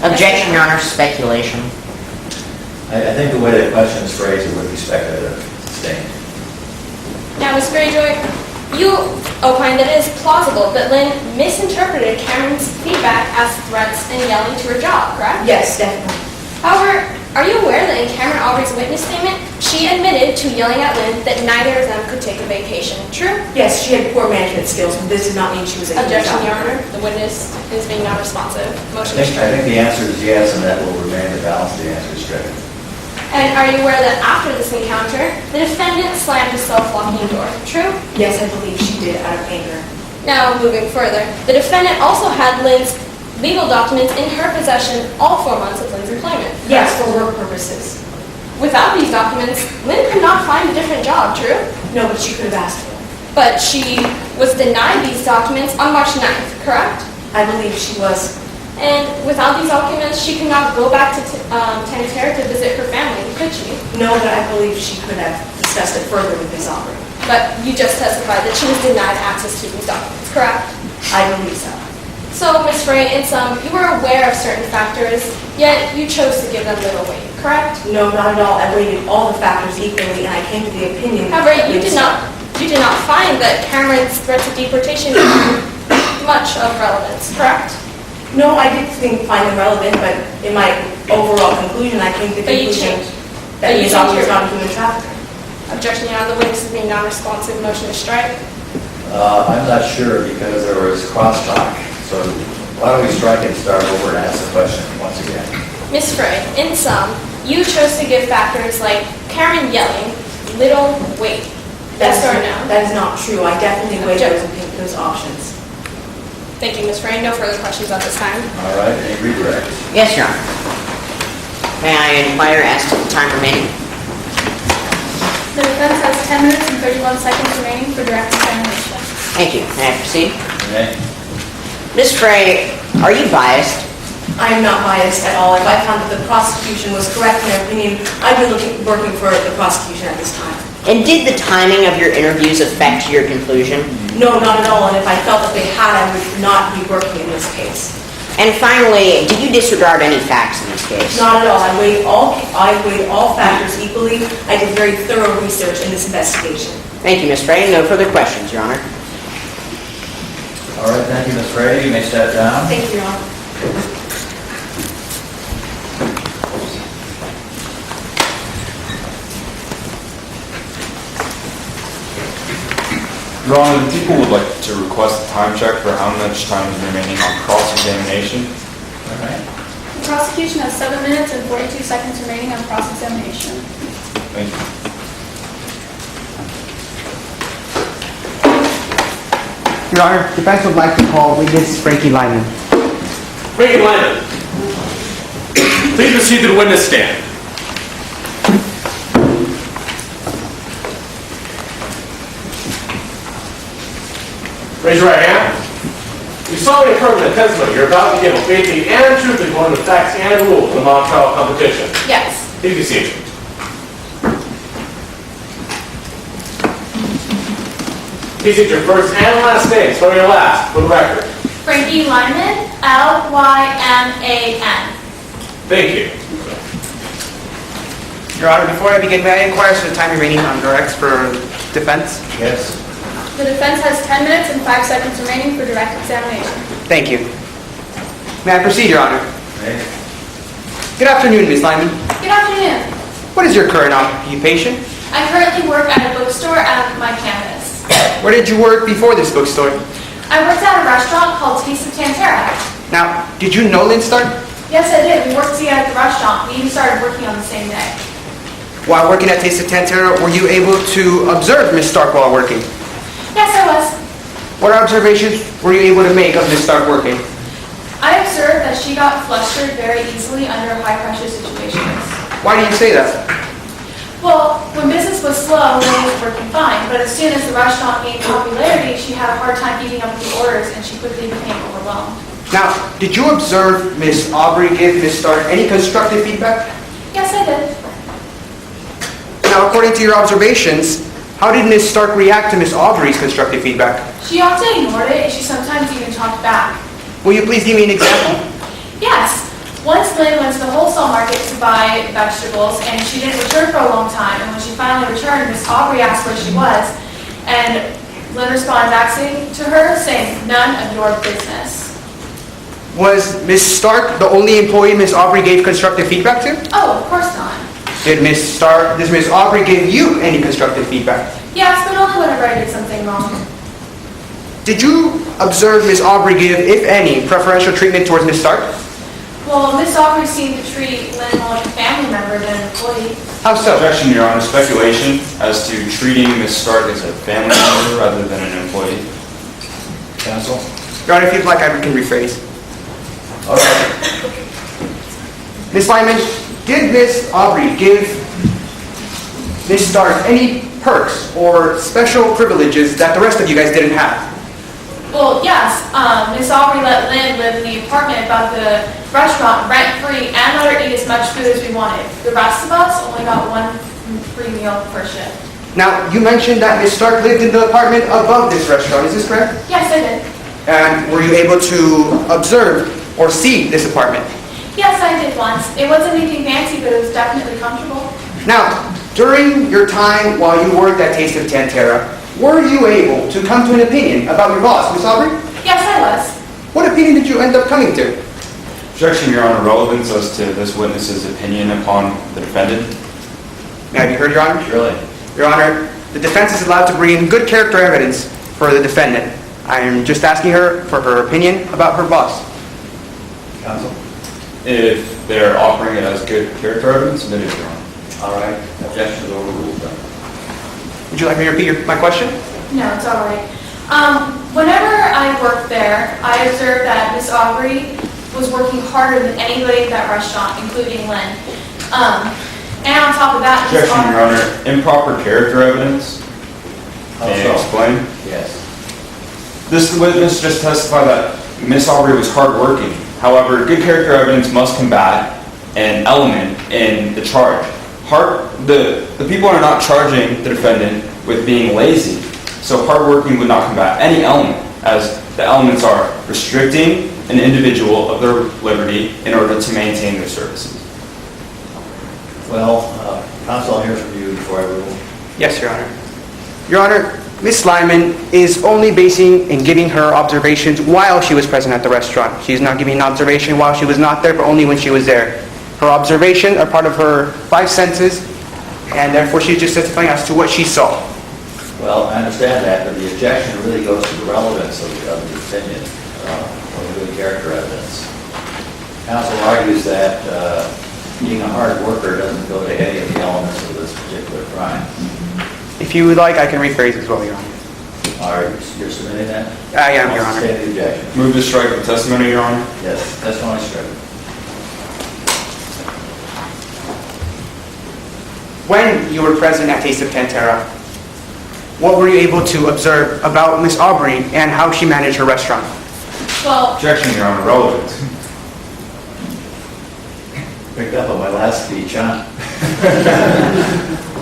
Objection, Your Honor. Speculation. I think the way the question is phrased, it would be speculative. Sustained. Now, Ms. Greyjoy, you opine that it is plausible that Lynn misinterpreted Cameron's feedback as threats and yelling to her job, correct? Yes, definitely. However, are you aware that in Cameron Aubrey's witness statement, she admitted to yelling at Lynn that neither of them could take a vacation, true? Yes, she had poor management skills, but this did not mean she was a good Objection, job. Your Honor. The witness is being non-responsive. Motion I is think the answer is yes, and that will remain the balance of the answer is stretching. And are you aware that after this encounter, the defendant slammed his self-locking door, true? Yes, I believe she did out of anger. Now, moving further, the defendant also had Lynn's legal documents in her possession all 4 months of Lynn's employment. Yes, for work purposes. Without these documents, Lynn could not find a different job, true? No, but she could have asked for it. But she was denied these documents on March 9th, correct? I believe she was. And without these documents, she could not go back to Tanatere to visit her family, could she? No, but I believe she could have discussed it further with Ms. Aubrey. But you just testified that she was denied access to these documents, correct? I believe so. So, Ms. Frey, in sum, you were aware of certain factors, yet you chose to give them little weight, correct? No, not at all. I weighted all the factors equally, and I came to the opinion. However, you did not find that Cameron's threats of deportation had much of relevance, correct? No, I did find them relevant, but in my overall conclusion, I came to the conclusion that Ms. Aubrey was not a human trafficker. Objection, Your Honor. The witness is being non-responsive. Motion to strike. I'm not sure because there was crosstalk. So why don't we strike and start over and ask the question once again? Ms. Frey, in sum, you chose to give factors like Cameron yelling little weight. Yes or no? That is not true. I definitely weighed those options. Thank you, Ms. Frey. No further questions at this time. All right, any redirects? Yes, Your Honor. May I inquire as to the time remaining? The defense has 10 minutes and 31 seconds remaining for direct examination. Thank you. May I proceed? Okay. Ms. Frey, are you biased? I am not biased at all. If I found that the prosecution was correct in their opinion, I'd be working for the prosecution at this time. And did the timing of your interviews affect your conclusion? No, not at all, and if I felt that they had, I would not be working in this case. And finally, did you disregard any facts in this case? Not at all. I weighed all factors equally. I did very thorough research in this investigation. Thank you, Ms. Frey. No further questions, Your Honor. All right, thank you, Ms. Frey. You may step down. Thank you, Your Honor. Your Honor, the people would like to request a time check for how much time is remaining on cross-examination. All right. The prosecution has 7 minutes and 42 seconds remaining on cross-examination. Thank you. Your Honor, defense would like to call witness Frankie Lyman. Frankie Lyman, please proceed to the witness stand. Raise your right hand. You solemnly affirm that the testimony you're about to give will faithfully and truthfully according to the facts and rules of the mock trial competition. Yes. Please be seated. Please state your first and last name, spell your last, for the record. Frankie Lyman, Lyman. Thank you. Your Honor, before I begin, may I inquire as to the time remaining on directs for defense? Yes. The defense has 10 minutes and 5 seconds remaining for direct examination. Thank you. May I proceed, Your Honor? Okay. Good afternoon, Ms. Lyman. Good afternoon. What is your current occupation? I currently work at a bookstore at my campus. Where did you work before this bookstore? I worked at a restaurant called Taste of Tantera. Now, did you know Lynn Stark? Yes, I did. We worked together at the restaurant. We even started working on the same day. While working at Taste of Tantera, were you able to observe Ms. Stark while working? Yes, I was. What observations were you able to make of Ms. Stark working? I observed that she got flustered very easily under high-pressure situations. Why do you say that? Well, when business was slow, Lynn was working fine, but as soon as the restaurant gained popularity, she had a hard time keeping up with the orders, and she quickly became overwhelmed. Now, did you observe Ms. Aubrey give Ms. Stark any constructive feedback? Yes, I did. Now, according to your observations, how did Ms. Stark react to Ms. Aubrey's constructive feedback? She often ignored it, and she sometimes even talked back. Will you please give me an example? Yes. Once Lynn went to the wholesale market to buy vegetables, and she didn't return for a long time, and when she finally returned, Ms. Aubrey asked where she was, and Lynn responded back to her, saying, "None of your business." Was Ms. Stark the only employee Ms. Aubrey gave constructive feedback to? Oh, of course not. Did Ms. Aubrey give you any constructive feedback? Yes, but only whenever I did something wrong. Did you observe Ms. Aubrey give, if any, preferential treatment towards Ms. Stark? Well, Ms. Aubrey seemed to treat Lynn more like a family member than an employee. How so? Objection, Your Honor. Speculation as to treating Ms. Stark as a family member rather than an employee. Counsel? Your Honor, if you'd like, I can rephrase. All right. Ms. Lyman, did Ms. Aubrey give Ms. Stark any perks or special privileges that the rest of you guys didn't have? Well, yes. Ms. Aubrey let Lynn live in the apartment above the restaurant rent-free and let her eat as much food as we wanted. The rest of us only got one free meal per shift. Now, you mentioned that Ms. Stark lived in the apartment above this restaurant. Is this correct? Yes, I did. And were you able to observe or see this apartment? Yes, I did once. It wasn't anything fancy, but it was definitely comfortable. Now, during your time while you worked at Taste of Tantera, were you able to come to an opinion about your boss, Ms. Aubrey? Yes, I was. What opinion did you end up coming to? Objection, Your Honor. Relevance as to this witness's opinion upon the defendant. May I be heard, Your Honor? Surely. Your Honor, the defense is allowed to bring in good character evidence for the defendant. I am just asking her for her opinion about her boss. Counsel? If they're offering it as good character evidence, submitted, Your Honor. All right. Objection is overruled then. Would you like me to repeat my question? No, it's all right. Whenever I worked there, I observed that Miss Aubrey was working harder than anybody at that restaurant, including Lynn. And on top of that, Miss Objection, Your Honor. Improper character evidence. How May I so? explain? Yes. This witness just testified that Miss Aubrey was hardworking. However, good character evidence must combat an element in the charge. The people are not charging the defendant with being lazy, so hardworking would not combat any element, as the elements are restricting an individual of their liberty in order to maintain their services. Well, counsel, I'll hear from you before I rule. Yes, Your Honor. Your Honor, Ms. Lyman is only basing and giving her observations while she was present at the restaurant. She's not giving an observation while she was not there, but only when she was there. Her observations are part of her 5 senses, and therefore she's just testifying as to what she saw. Well, I understand that, but the objection really goes to the relevance of the opinion, of the good character evidence. Counsel argues that being a hard worker doesn't go to any of the elements of this particular crime. If you would like, I can rephrase as well, Your Honor. Are you submitting that? I am, Your Honor. State the objection. Move to strike the testimony, Your Honor. Yes, testimony stricken. When you were present at Taste of Pantera, what were you able to observe about Miss Aubrey and how she managed her restaurant? Well, Objection, Your Honor. Relevant. Picked up on my last speech, huh?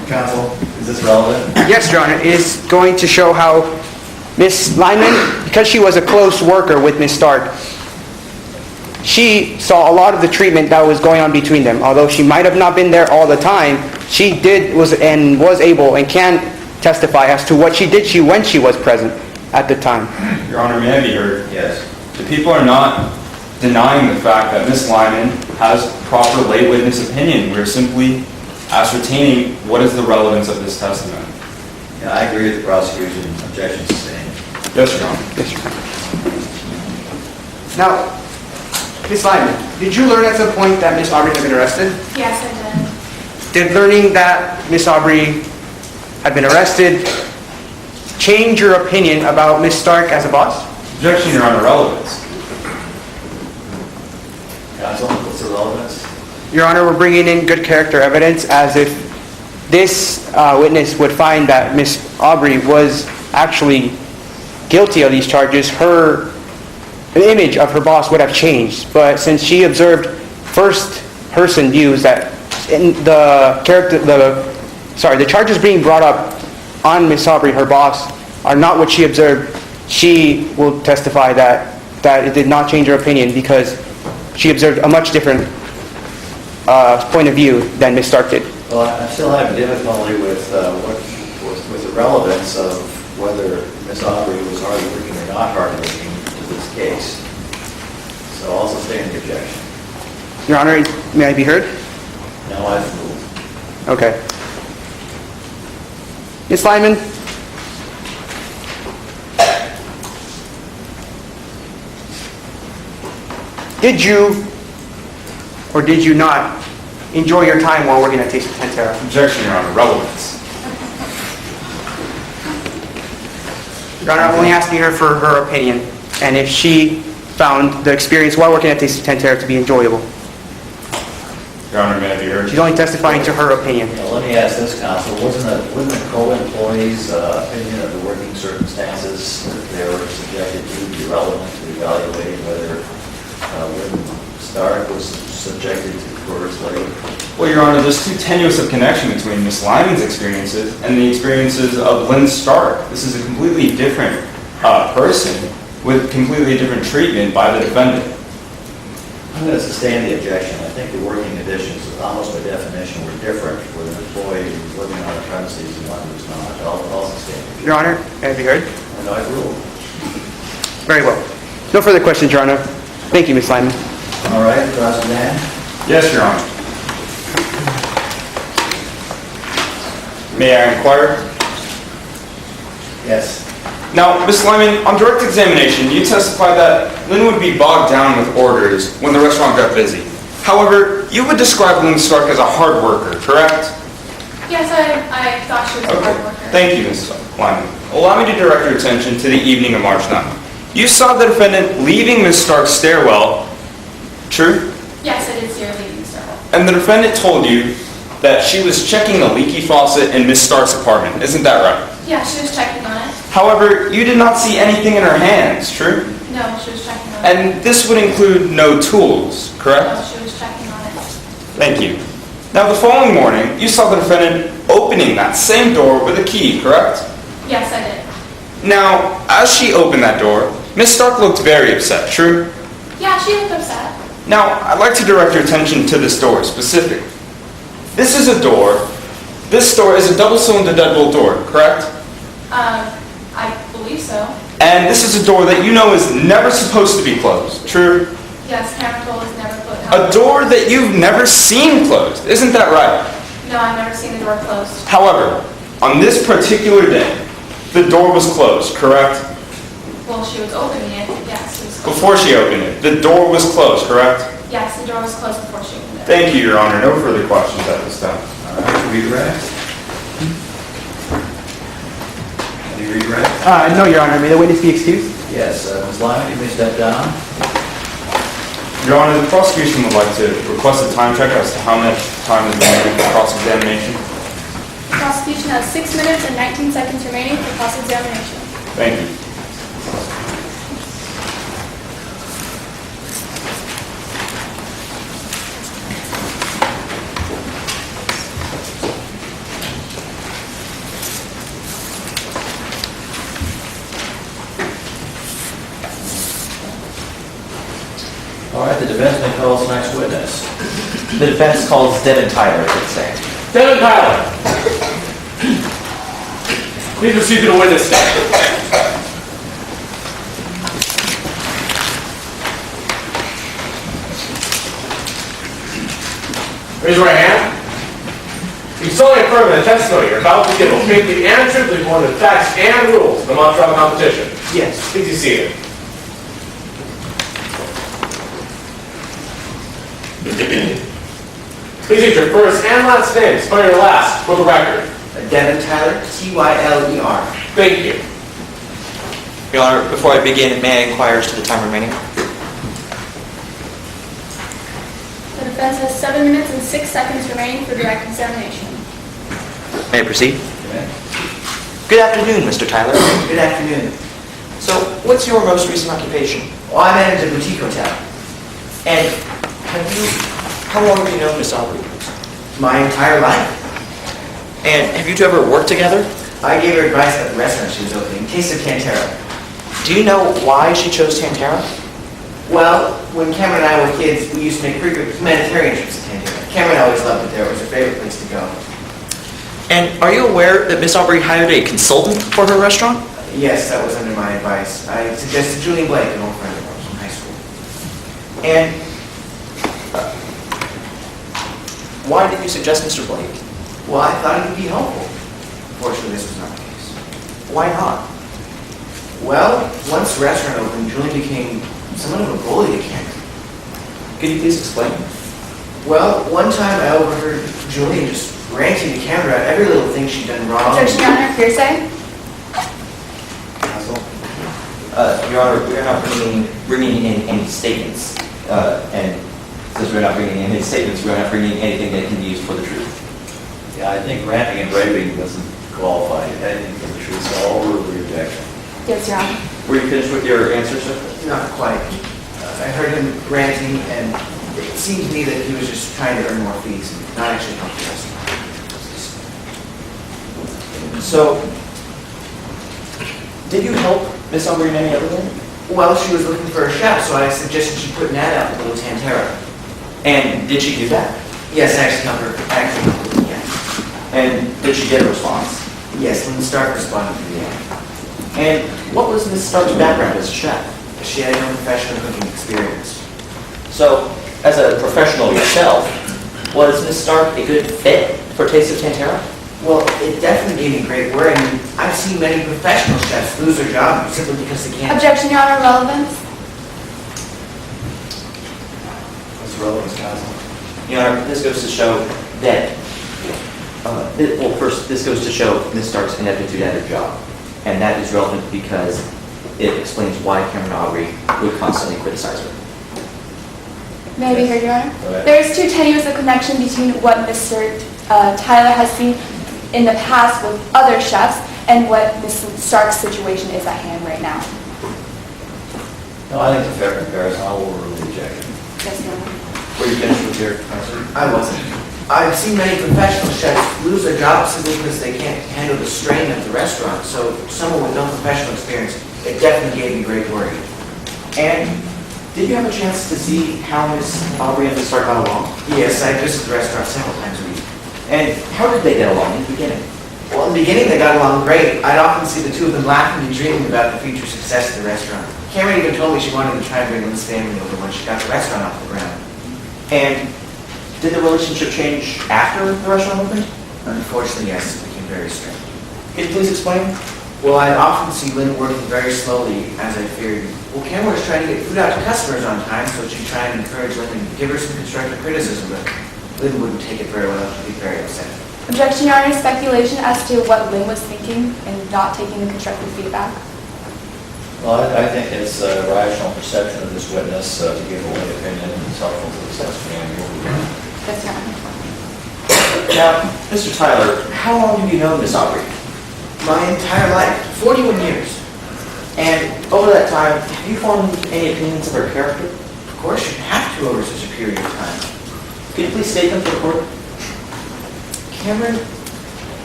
Counsel, is this relevant? Yes, Your Honor, it is going to show how Miss Lyman, because she was a close worker with Miss Stark, she saw a lot of the treatment that was going on between them. Although she might have not been there all the time, she was able and can testify as to what she did when she was present at the time. Your Honor, may I be heard? Yes. The people are not denying the fact that Ms. Lyman has proper lay witness opinion. We're simply ascertaining what is the relevance of this testimony. Yeah, I agree with the prosecution. Objection sustained. Yes, Your Honor. Yes, Your Honor. Now, Miss Lyman, did you learn at some point that Miss Aubrey had been arrested? yes, I did. Did learning that Miss Aubrey had been arrested change your opinion about Miss Stark as a boss? Objection, Your Honor. Relevance. Counsel, what's the relevance? Your Honor, we're bringing in good character evidence as if this witness would find that Miss Aubrey was actually guilty of these charges, the image of her boss would have changed. But since she observed first-person views that in the charges being brought up on Miss Aubrey, her boss, are not what she observed, she will testify that it did not change her opinion because she observed a much different point of view than Miss Stark did. Well, I still have difficulty with the relevance of whether Miss Aubrey was hardworking or not hardworking to this case. So I'll sustain the objection. Your Honor, may I be heard? No, I've ruled. Okay. Ms. Lyman? Did you or did you not enjoy your time while working at Taste of Pantera? Objection, Your Honor. Relevance. Your Honor, I'm only asking her for her opinion and if she found the experience while working at Taste of Pantera to be enjoyable. Your Honor, may I be heard? She's only testifying to her opinion. Now, let me ask this, counsel. Wasn't a co-employee's opinion of the working circumstances that they were subjected to be relevant to evaluating whether Lynn Stark was subjected to coerced labor? Well, Your Honor, there's too tenuous a connection between Ms. Lyman's experiences and the experiences of Lynn Stark. This is a completely different person with completely different treatment by the defendant. I'm going to sustain the objection. I think the working conditions, almost by definition, were different for an employee who was living on the premises and one who was not. I'll sustain it. Your Honor, may I be heard? And I've ruled. Very well. No further questions, Your Honor. Thank you, Ms. Lyman. All right, Cross-examine. Yes, Your Honor. May I inquire? Yes. Now, Ms. Lyman, on direct examination, you testified that Lynn would be bogged down with orders when the restaurant got busy. However, you would describe Lynn Stark as a hard worker, correct? Yes, I thought she was a hard worker. Thank you, Mrs. Lyman. Allow me to direct your attention to the evening of March 9th. You saw the defendant leaving Ms. Stark's stairwell, true? Yes, I did see her leaving the stairwell. And the defendant told you that she was checking the leaky faucet in Ms. Stark's apartment. Isn't that right? Yeah, she was checking on it. However, you did not see anything in her hands, true? No, she was checking on it. And this would include no tools, correct? No, she was checking on it. Thank you. Now, the following morning, you saw the defendant opening that same door with a key, correct? Yes, I did. Now, as she opened that door, Ms. Stark looked very upset, true? Yeah, she looked upset. Now, I'd like to direct your attention to this door specifically. This is a door. This door is a double-cylinder deadbolt door, correct? I believe so. And this is a door that you know is never supposed to be closed, true? Yes, camera told us never closed. A door that you've never seen closed, isn't that right? No, I've never seen the door closed. However, on this particular day, the door was closed, correct? Well, she was opening it. Yes, it was closed. Before she opened it, the door was closed, correct? Yes, the door was closed before she opened it. Thank you, Your Honor. No further questions at this time. All right, redirect. Any redirect? No, Your Honor. May the witness be excused? Yes, Ms. Lyman, you may step down. Your Honor, the prosecution would like to request a time check as to how much time is remaining for cross-examination. The prosecution has 6 minutes and 19 seconds remaining for cross-examination. Thank you. All right, the defense may call its next witness. The defense calls Devin Tyler, I should say. Devin Tyler. Please proceed to the witness stand. Raise your right hand. You solemnly affirm that the testimony you're about to give will faithfully and truthfully conform to the facts and rules of the Montreal competition. Yes. Please be seated. Please use your first and last name, spell your last for the record. Devin Tyler, Tyler. Thank you. Your Honor, before I begin, may I inquire as to the time remaining? The defense has 7 minutes and 6 seconds remaining for direct examination. May I proceed? Okay. Good afternoon, Mr. Tyler. Good afternoon. So, what's your most recent occupation? Well, I manage a boutique hotel. And how long have you known Miss Aubrey? My entire life. And have you two ever worked together? I gave her advice at the restaurant she was opening, Taste of Tantera. Do you know why she chose Tantera? Well, when Cameron and I were kids, we used to make frequent humanitarian trips to Tantera. Cameron always loved it there. It was her favorite place to go. And are you aware that Miss Aubrey hired a consultant for her restaurant? Yes, that was under my advice. I suggested Julian Blake, an old friend of ours from high school. And why did you suggest Mr. Blake? Well, I thought it would be helpful. Fortunately, this was not the case. Why not? Well, once the restaurant opened, Julian became somewhat of a bully to Cameron. Could you please explain? Well, one time I overheard Julian just ranting to Cameron about every little thing she'd done wrong. Objection, Your Honor, hearsay. Your Honor, we are not bringing in any statements. And since we're not bringing in any statements, we're not bringing anything that can be used for the truth. Yeah, I think ranting and raving doesn't qualify anything for the truth, so I'll overrule the objection. Yes, Your Honor. Were you finished with your answer, sir? Not quite. I heard him ranting, and it seemed to me that he was just trying to earn more fees, not actually help the restaurant. So, did you help Miss Aubrey in any other way? Well, she was looking for a chef, so I suggested she put an ad out for Little Tantera. And did she do that? Yes, I actually helped her. Yeah. And did she get a response? Yes, Lynn Stark responded to the ad. And what was Miss Stark's background as a chef? She had no professional cooking experience. So, as a professional yourself, was Miss Stark a good fit for Taste of Tantera? Well, it definitely gave me great work. I mean, I've seen many professional chefs lose their job simply because they can't. Objection, Your Honor, relevance. What's the relevance, counsel? Your Honor, this goes to show that Well, first, this goes to show Ms. Stark's ineptitude at her job, and that is relevant because it explains why Cameron Aubrey would constantly criticize her. May I be heard, Your Honor? Go ahead. There is too tenuous a connection between what Mr. Tyler has seen in the past with other chefs and what Ms. Stark's situation is at hand right now. No, I think it's a fair comparison. I'll overrule the objection. Yes, Your Honor. Were you finished with your answer? I wasn't. I've seen many professional chefs lose their jobs simply because they can't handle the strain of the restaurant. So someone with no professional experience, it definitely gave me great worry. And did you have a chance to see how Ms. Aubrey and Ms. Stark got along? Yes, I visited the restaurant several times a week. And how did they get along in the beginning? Well, in the beginning, they got along great. I'd often see the two of them laughing and dreaming about the future success of the restaurant. Cameron even told me she wanted to try and bring Lynn's family over when she got the restaurant off the ground. And did the relationship change after the restaurant opened? Unfortunately, yes, it became very strained. Could you please explain? Well, I'd often see Lynn working very slowly, as I feared. Well, Cameron was trying to get food out to customers on time, so she'd try and encourage Lynn and give her some constructive criticism, but Lynn wouldn't take it very well. She'd be very upset. Objection, Your Honor. Speculation as to what Lynn was thinking and not taking the constructive feedback. Well, I think it's a rational perception of this witness to give away opinion and it's helpful to the testimony. Yes, Your Honor. Now, Mr. Tyler, how long have you known Ms. Aubrey? My entire life, 41 years. And over that time, have you formed any opinions of her character? Of course, you have to over such a period of time. Could you please state them for the court? Cameron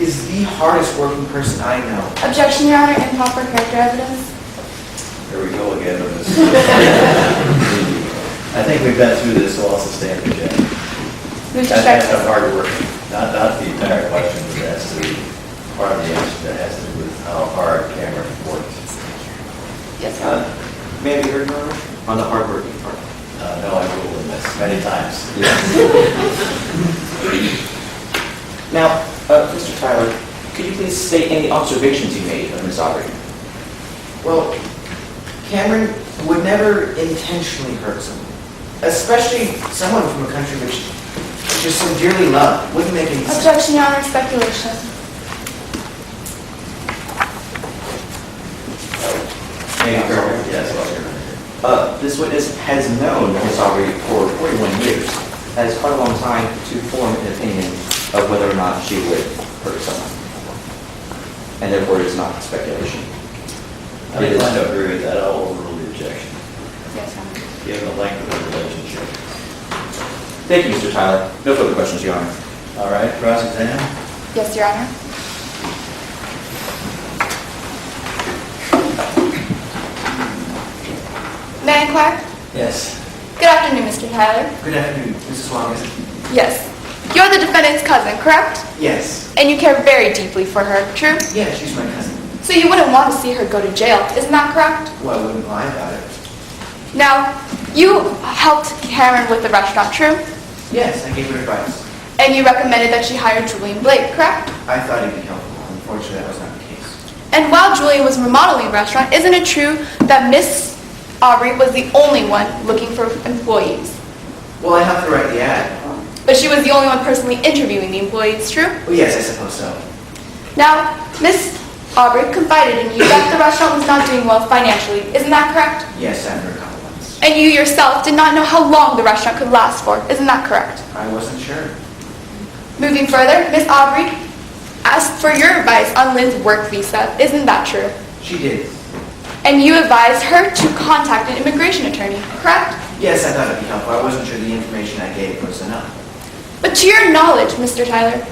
is the hardest working person I know. Objection, Your Honor. Improper character evidence. Here we go again with this. I think we've been through this, so I'll sustain the objection. Move to That's strike. not hard work. Not the entire question, but that's the part of the answer that has to do with how hard Cameron worked. Yes, Your Honor. May I be heard, Your Honor? On the hard-working part. No, I've ruled in this many times. Now, Mr. Tyler, could you please state any observations you made of Ms. Aubrey? Well, Cameron would never intentionally hurt someone, especially someone from a country which just so dearly loved. Wouldn't make any sense. Objection, Your Honor. Speculation. Yes, This witness has known Ms. Aubrey for 41 years. That is quite a long time to form an opinion of whether or not she would hurt someone. And therefore, it is not speculation. I'm inclined to agree with that. I'll overrule the objection, Yes, Your Honor. given the length of the relationship. Thank you, Mr. Tyler. No further questions, Your Honor. All right, cross-exam. Yes, Your Honor. May I inquire? Yes. Good afternoon, Mr. Tyler. Good afternoon, Mrs. Wong, is it? Yes. You're the defendant's cousin, correct? Yes. And you care very deeply for her, true? Yeah, she's my cousin. So you wouldn't want to see her go to jail, isn't that correct? Well, I wouldn't lie about it. Now, you helped Karen with the restaurant, true? Yes, I gave her advice. And you recommended that she hire Julian Blake, correct? I thought he'd be helpful. Unfortunately, that was not the case. And while Julian was remodeling the restaurant, isn't it true that Miss Aubrey was the only one looking for employees? Well, I helped her write the ad. But she was the only one personally interviewing the employees, true? Well, yes, I suppose so. Now, Miss Aubrey confided in you that the restaurant was not doing well financially, isn't that correct? Yes, after a couple months. And you yourself did not know how long the restaurant could last for, isn't that correct? I wasn't sure. Moving further, Miss Aubrey asked for your advice on Lynn's work visa, isn't that true? She did. And you advised her to contact an immigration attorney, correct? Yes, I thought it'd be helpful. I wasn't sure the information I gave was enough. But to your knowledge, Mr. Tyler,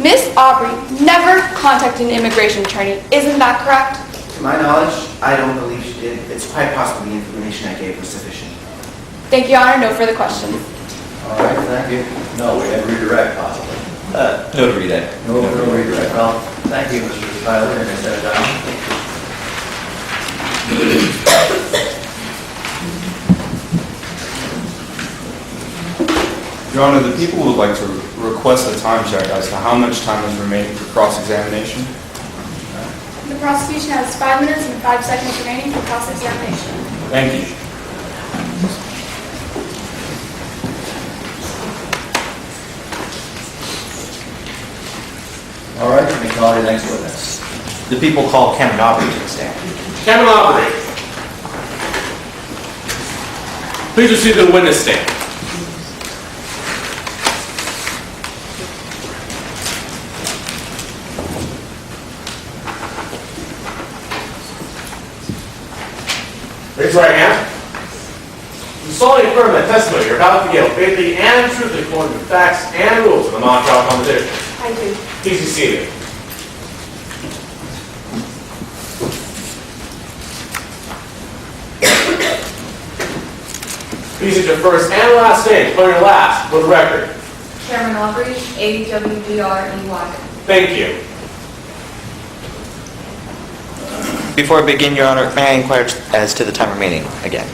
Miss Aubrey never contacted an immigration attorney, isn't that correct? To my knowledge, I don't believe she did. It's quite possible the information I gave was sufficient. Thank you, Your Honor. No further questions. All right, thank you. No, we have redirect possibly. No to read No redirect. Well, thank you, Mr. Tyler, and set it down. Your Honor, the people would like to request a time check as to how much time is remaining for cross-examination. The prosecution has 5 minutes and 5 seconds remaining for cross-examination. Thank you. the people called Cameron Aubrey to the stand. Cameron Aubrey. Please proceed to the witness stand. Raise your right hand. You solemnly affirm that testimony you're about to give faithfully and truthfully according to the facts and rules of the non-trial competition. I do. Please be seated. Please use your first and last name, declare your last for the record. Cameron Aubrey, A-W-B-R-E-Y. Thank you. Before I begin, Your Honor, may I inquire as to the time remaining again?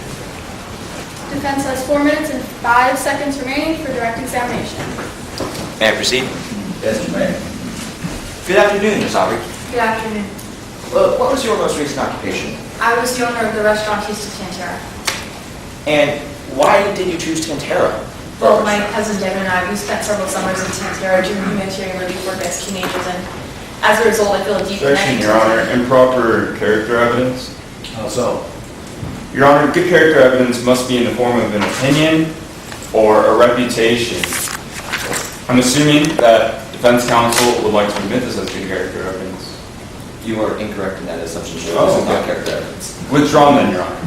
Defense has 4 minutes and 5 seconds remaining for direct examination. May I proceed? Yes, you may. Good afternoon, Ms. Aubrey. Good afternoon. What was your most recent occupation? I was the owner of the restaurant Taste of Tantera. And why did you choose Tantera? Well, my cousin Devin and I, we spent several summers in Tantera doing humanitarian relief work as teenagers, and as a result, I feel a deep Objection, connection. Your Honor. Improper character evidence. How so? Your Honor, good character evidence must be in the form of an opinion or a reputation. I'm assuming that defense counsel would like to admit this as good character evidence. You are incorrect in that assumption. This Oh, is not okay. character evidence. Withdrawn then, Your Honor.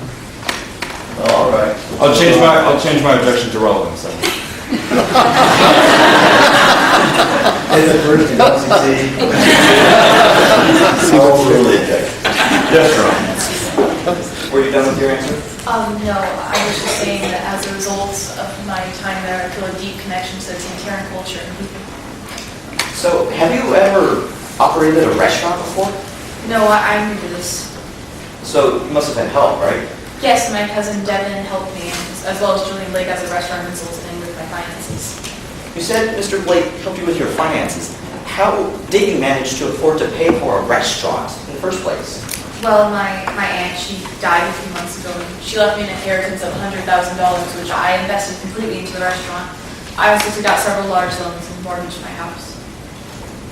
Well, all right. I'll change my objection to relevance then. Is it first in OCC? Really object. Yes, Your Honor. Were you done with your answer? No, I was just saying that as a result of my time there, I feel a deep connection to the Tanteran culture and people. So, have you ever operated a restaurant before? No, I'm new to this. So, you must have had help, right? Yes, my cousin Devin helped me, as well as Julian Blake as a restaurant consultant and with my finances. You said Mr. Blake helped you with your finances. How did you manage to afford to pay for a restaurant in the first place? Well, my aunt, she died a few months ago, and she left me an inheritance of $100,000, which I invested completely into the restaurant. I also took out several large loans and mortgaged my house.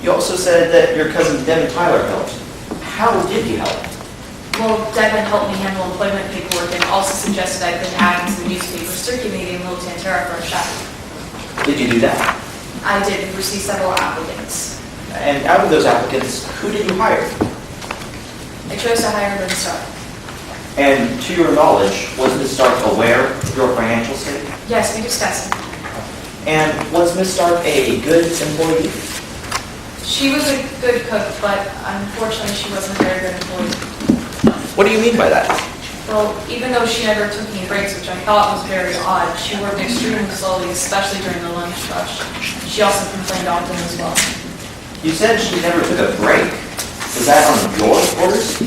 You also said that your cousin Devin Tyler helped. How did he help? Well, Devin helped me handle employment paperwork and also suggested I put an ad into the newspaper circulating Little Tantera for a chef. Did you do that? I did receive several applicants. And out of those applicants, who did you hire? I chose to hire Lynn Stark. And to your knowledge, was Ms. Stark aware of your financial state? Yes, we discussed it. And was Ms. Stark a good employee? She was a good cook, but unfortunately she wasn't a very good employee. What do you mean by that? Well, even though she never took any breaks, which I thought was very odd, she worked extremely slowly, especially during the lunch rush. She also complained often as well. You said she never took a break. Was that on your orders?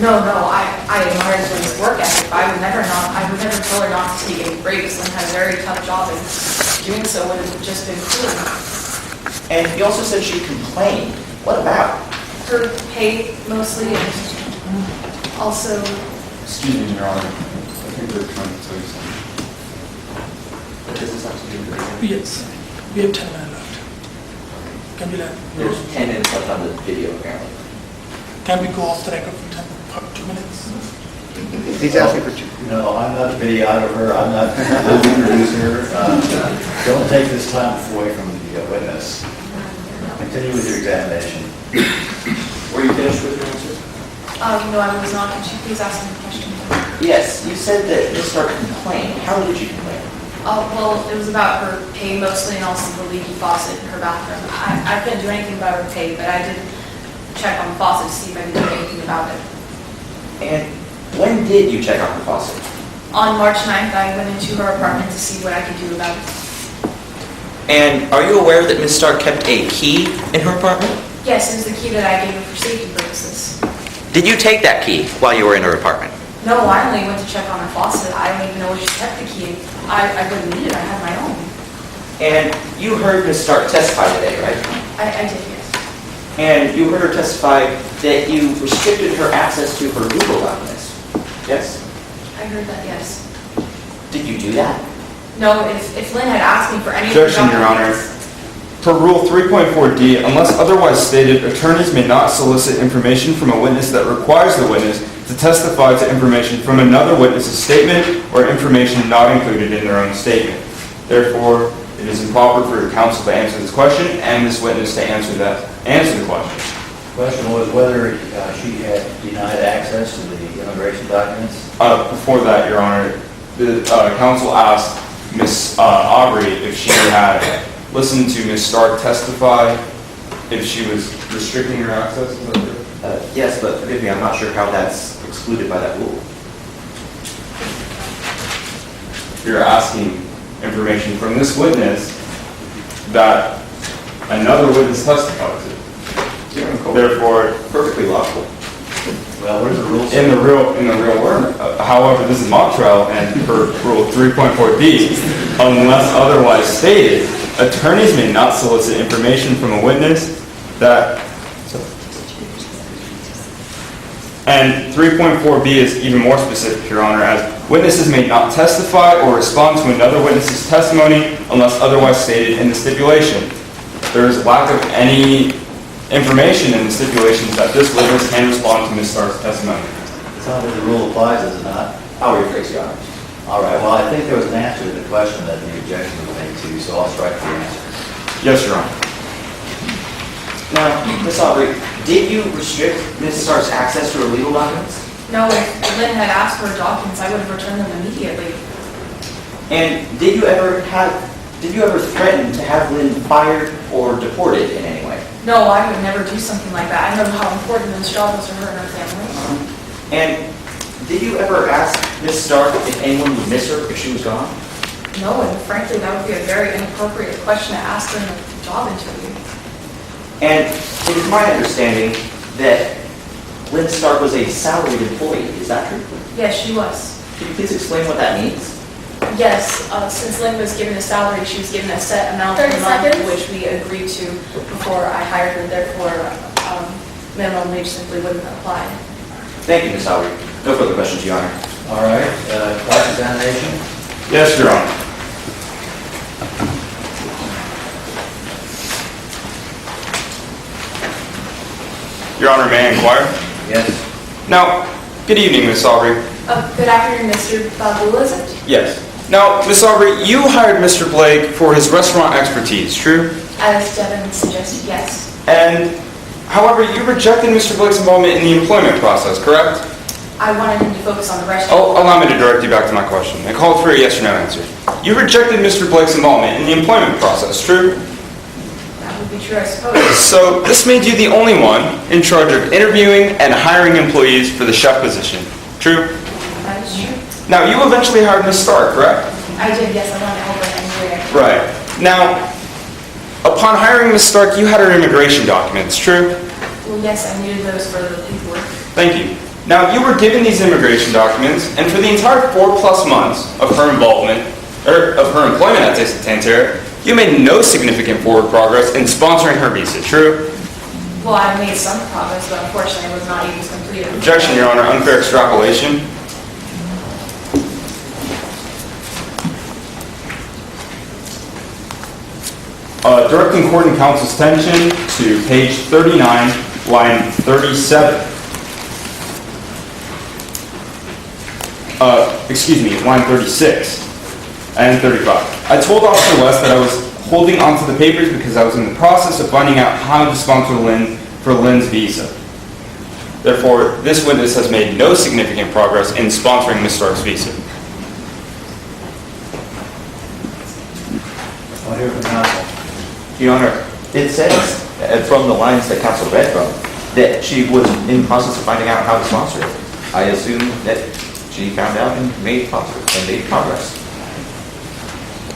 No, I admired Lynn's work ethic. I would never tell her not to take any breaks. Lynn had a very tough job, and doing so would have just been cruel. And you also said she complained. What about? Her pay mostly, and also, Excuse me, Your Honor. I think they're trying to tell you something. What does this have to do with the Yes, we have 10 minutes left. Can we let? There's 10 minutes left on the video, apparently. Can we go off the record for 2 minutes? He's asking for two. No, I'm not a videographer, I'm not a movie producer. Don't take this time away from the witness. Continue with your examination. Were you finished with your answer? no, I was not. Could you please ask me a question? Yes, you said that Ms. Stark complained. How did she complain? Well, it was about her pay mostly and also the leaky faucet in her bathroom. I couldn't do anything about her pay, but I did check on the faucet to see if I could do anything about it. And when did you check on her faucet? On March 9th, I went into her apartment to see what I could do about it. And are you aware that Ms. Stark kept a key in her apartment? Yes, it was the key that I gave her for safety purposes. Did you take that key while you were in her apartment? No, I only went to check on her faucet. I don't even know where she kept the key. I wouldn't need it. I had my own. And you heard Ms. Stark testify today, right? I did, yes. And you heard her testify that you restricted her access to her legal documents, yes? I heard that, yes. Did you do that? No, if Lynn had asked me for any Objection, Your Honor. Per Rule 3.4D, unless otherwise stated, attorneys may not solicit information from a witness that requires the witness to testify to information from another witness's statement or information not included in their own statement. Therefore, it is improper for counsel to answer this question and this witness to answer the question. Question was whether she had denied access to the immigration documents. Before that, Your Honor, the counsel asked Ms. Aubrey if she had listened to Ms. Stark testify, if she was restricting her access. Is that true? Yes, but forgive me, I'm not sure how that's excluded by that rule. You're asking information from this witness that another witness testified to. Therefore, Perfectly lawful. Well, what does the rule say? in the real world. However, this is mock trial, and per Rule 3.4D, unless otherwise stated, attorneys may not solicit information from a witness that. And 3.4B is even more specific, Your Honor, as witnesses may not testify or respond to another witness's testimony unless otherwise stated in the stipulation. There is lack of any information in the stipulations that this witness can respond to Ms. Stark's testimony. That's how the rule applies, is it not? I'll rephrase, Your Honor. All right, well, I think there was an answer to the question that the objection was made to, so I'll strike the answer. Yes, Your Honor. Now, Ms. Aubrey, did you restrict Ms. Stark's access to her legal documents? No, if Lynn had asked for documents, I would have returned them immediately. And did you ever threaten to have Lynn fired or deported in any way? No, I would never do something like that. I know how important this job was to her and her family. And did you ever ask Ms. Stark if anyone would miss her if she was gone? No, and frankly, that would be a very inappropriate question to ask her in a job interview. And it is my understanding that Lynn Stark was a salaried employee. Is that true? Yes, she was. Can you please explain what that means? Yes, since Lynn was given a salary, she was given a set amount per 30 month, seconds. which we agreed to before I hired her. Therefore, minimum wage simply wouldn't apply. Thank you, Ms. Aubrey. No further questions, Your Honor. All right, cross-examination? Yes, Your Honor. Your Honor, may I inquire? Yes. Now, good evening, Ms. Aubrey. Good afternoon, Mr. Babul, is it? Yes. Now, Ms. Aubrey, you hired Mr. Blake for his restaurant expertise, true? As Devin suggested, yes. And, however, you rejected Mr. Blake's involvement in the employment process, correct? I wanted him to focus on the restaurant. Oh, allow me to direct you back to my question. I called for a yes or no answer. You rejected Mr. Blake's involvement in the employment process, true? That would be true, I suppose. So, this made you the only one in charge of interviewing and hiring employees for the chef position, true? That is true. Now, you eventually hired Ms. Stark, correct? I did, yes, I wanted to help her in any way I could. Right. Now, upon hiring Ms. Stark, you had her immigration documents, true? Well, yes, I needed those for the paperwork. Thank you. Now, you were given these immigration documents, and for the entire 4+ months of her involvement, or of her employment at Santerre, you made no significant forward progress in sponsoring her visa, true? Well, I made some progress, but unfortunately I was not able to complete it. Objection, Your Honor. Unfair extrapolation. Directing court and counsel's attention to page 39, line 37. Line 36 and 35. I told Officer West that I was holding onto the papers because I was in the process of finding out how to sponsor Lynn for Lynn's visa. Therefore, this witness has made no significant progress in sponsoring Ms. Stark's visa. I'll hear from counsel. Your Honor, it says, from the lines that counsel read from, that she was in the process of finding out how to sponsor it. I assume that she found out and made progress.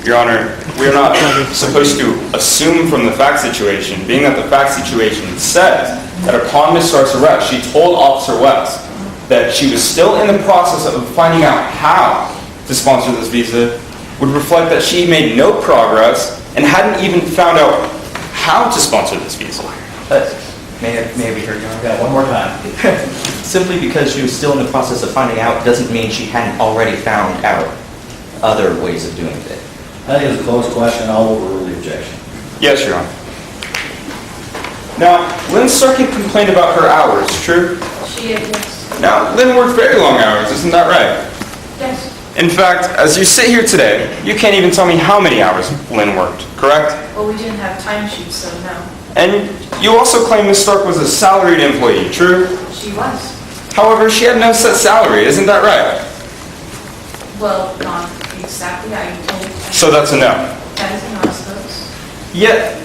Your Honor, we are not supposed to assume from the fact situation, being that the fact situation says that upon Ms. Stark's arrest, she told Officer West that she was still in the process of finding out how to sponsor this visa, would reflect that she made no progress and hadn't even found out how to sponsor this visa. May I be heard, Your Honor? Yeah, one more time. Simply because she was still in the process of finding out doesn't mean she hadn't already found out other ways of doing it. I think it's a closed question. I'll overrule the objection. Yes, Your Honor. Now, Lynn Stark had complained about her hours, true? She did, yes. Now, Lynn worked very long hours, isn't that right? Yes. In fact, as you sit here today, you can't even tell me how many hours Lynn worked, correct? Well, we didn't have timesheets, so no. And you also claim Ms. Stark was a salaried employee, true? She was. However, she had no set salary, isn't that right? Well, not exactly. I told. So that's a no. That is a no, I suppose. Yet,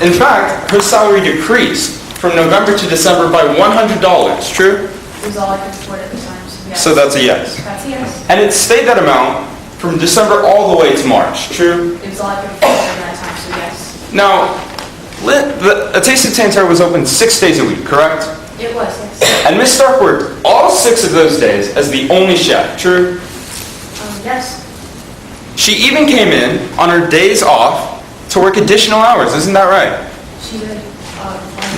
in fact, her salary decreased from November to December by $100, true? It was all I could afford at the time, so yes. So that's a yes. That's a yes. And it stayed that amount from December all the way to March, true? It was all I could afford at that time, so yes. Now, A Taste of Tantara was open 6 days a week, correct? It was, yes. And Ms. Stark worked all 6 of those days as the only chef, true? Yes. She even came in on her days off to work additional hours, isn't that right? She did.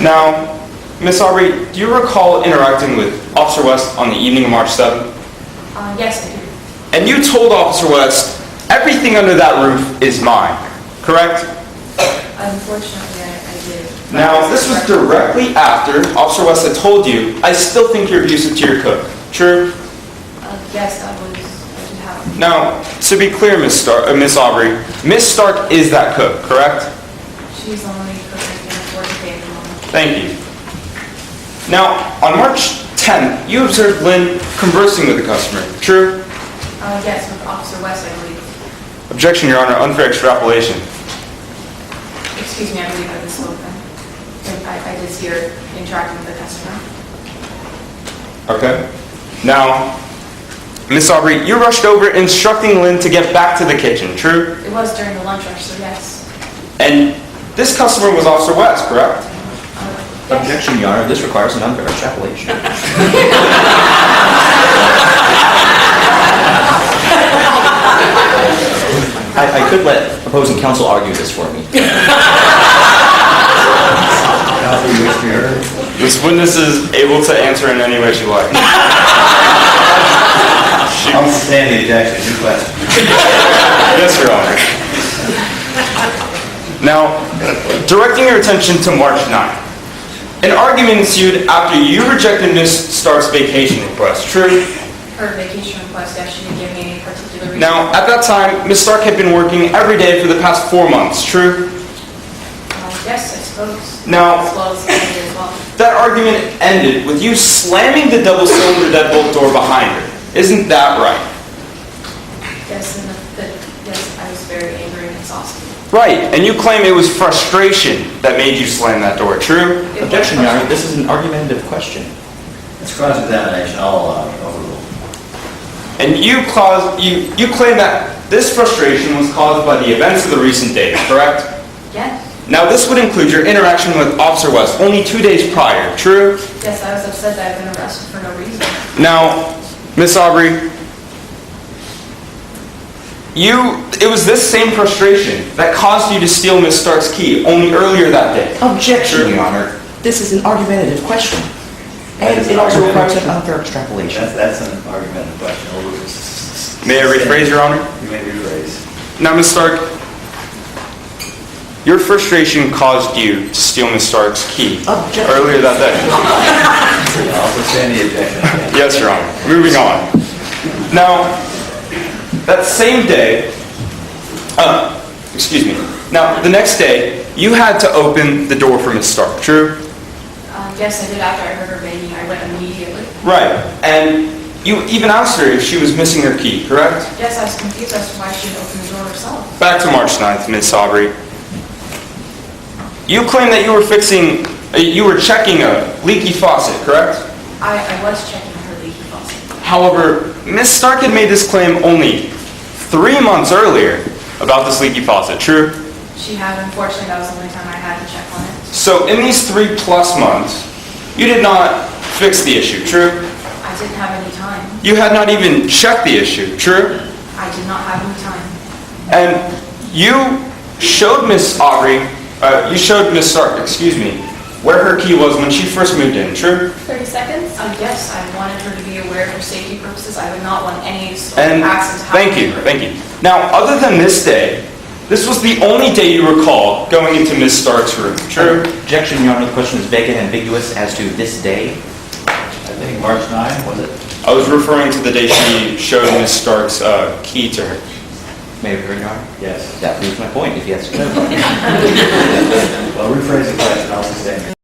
Now, Ms. Aubrey, do you recall interacting with Officer West on the evening of March 7th? Yes, I do. And you told Officer West, everything under that roof is mine, correct? Unfortunately, I did. Now, this was directly after Officer West had told you, I still think you're abusive to your cook, true? Yes, I did have. Now, to be clear, Miss Aubrey, Miss Stark is that cook, correct? She's the only cook I can afford to pay at the moment. Thank you. Now, on March 10th, you observed Lynn conversing with a customer, true? Yes, with Officer West, I believe. Objection, Your Honor, unfair extrapolation. Excuse me, I believe I misspoke then. I did see her interacting with the customer. Okay. Now, Miss Aubrey, you rushed over instructing Lynn to get back to the kitchen, true? It was during the lunch rush, so yes. And this customer was Officer West, correct? Objection, Your Honor. This requires an unfair extrapolation. I could let opposing counsel argue this for me. This witness is able to answer in any way she likes. I'll sustain the objection. New question. Yes, Your Honor. Now, directing your attention to March 9th. An argument ensued after you rejected Ms. Stark's vacation request, true? Her vacation request, yes, she didn't give me any particular reason. Now, at that time, Ms. Stark had been working every day for the past 4 months, true? Yes, I suppose. Now, As well as I did as well. that argument ended with you slamming the double-cylinder deadbolt door behind her. Isn't that right? Yes, yes, I was very angry and exhausted. Right, and you claim it was frustration that made you slam that door, true? Objection, Your Honor. This is an argumentative question. It's cross-examination. I'll overrule. And you claim that this frustration was caused by the events of the recent days, correct? Yes. Now, this would include your interaction with Officer West only 2 days prior, true? Yes, I was upset that I've been arrested for no reason. Now, Miss Aubrey, it was this same frustration that caused you to steal Miss Stark's key only earlier that day. Objection, Your Honor. This is an argumentative question. And it also requires an unfair extrapolation. That's an argumentative question. May I rephrase, Your Honor? You may rephrase. Now, Miss Stark, your frustration caused you to steal Miss Stark's key earlier that day. I'll sustain the objection. Yes, Your Honor. Moving on. Now, that same day, excuse me. Now, the next day, you had to open the door for Miss Stark, true? Yes, I did. After I heard her banging, I went immediately. Right. And you even asked her if she was missing her key, correct? Yes, I was confused as to why she didn't open the door herself. Back to March 9th, Miss Aubrey. You claim that you were checking a leaky faucet, correct? I was checking her leaky faucet. However, Miss Stark had made this claim only 3 months earlier about this leaky faucet, true? She had. Unfortunately, that was the only time I had to check on it. So in these 3+ months, you did not fix the issue, true? I didn't have any time. You had not even checked the issue, true? I did not have any time. And you showed Miss Stark, excuse me, where her key was when she first moved in, true? 30 seconds. Yes, I wanted her to be aware for safety purposes. I would not want any sort of And accident to happen. thank you. Now, other than this day, This was the only day you recall going into Ms. Stark's room, true? Objection, Your Honor. The question is vague and ambiguous as to this day. I think March 9, was it? I was referring to the day she showed Ms. Stark's key to her. May I hear, Your Honor? Yes. That proves my point, if yes. Well, rephrase the question, I'll sustain it.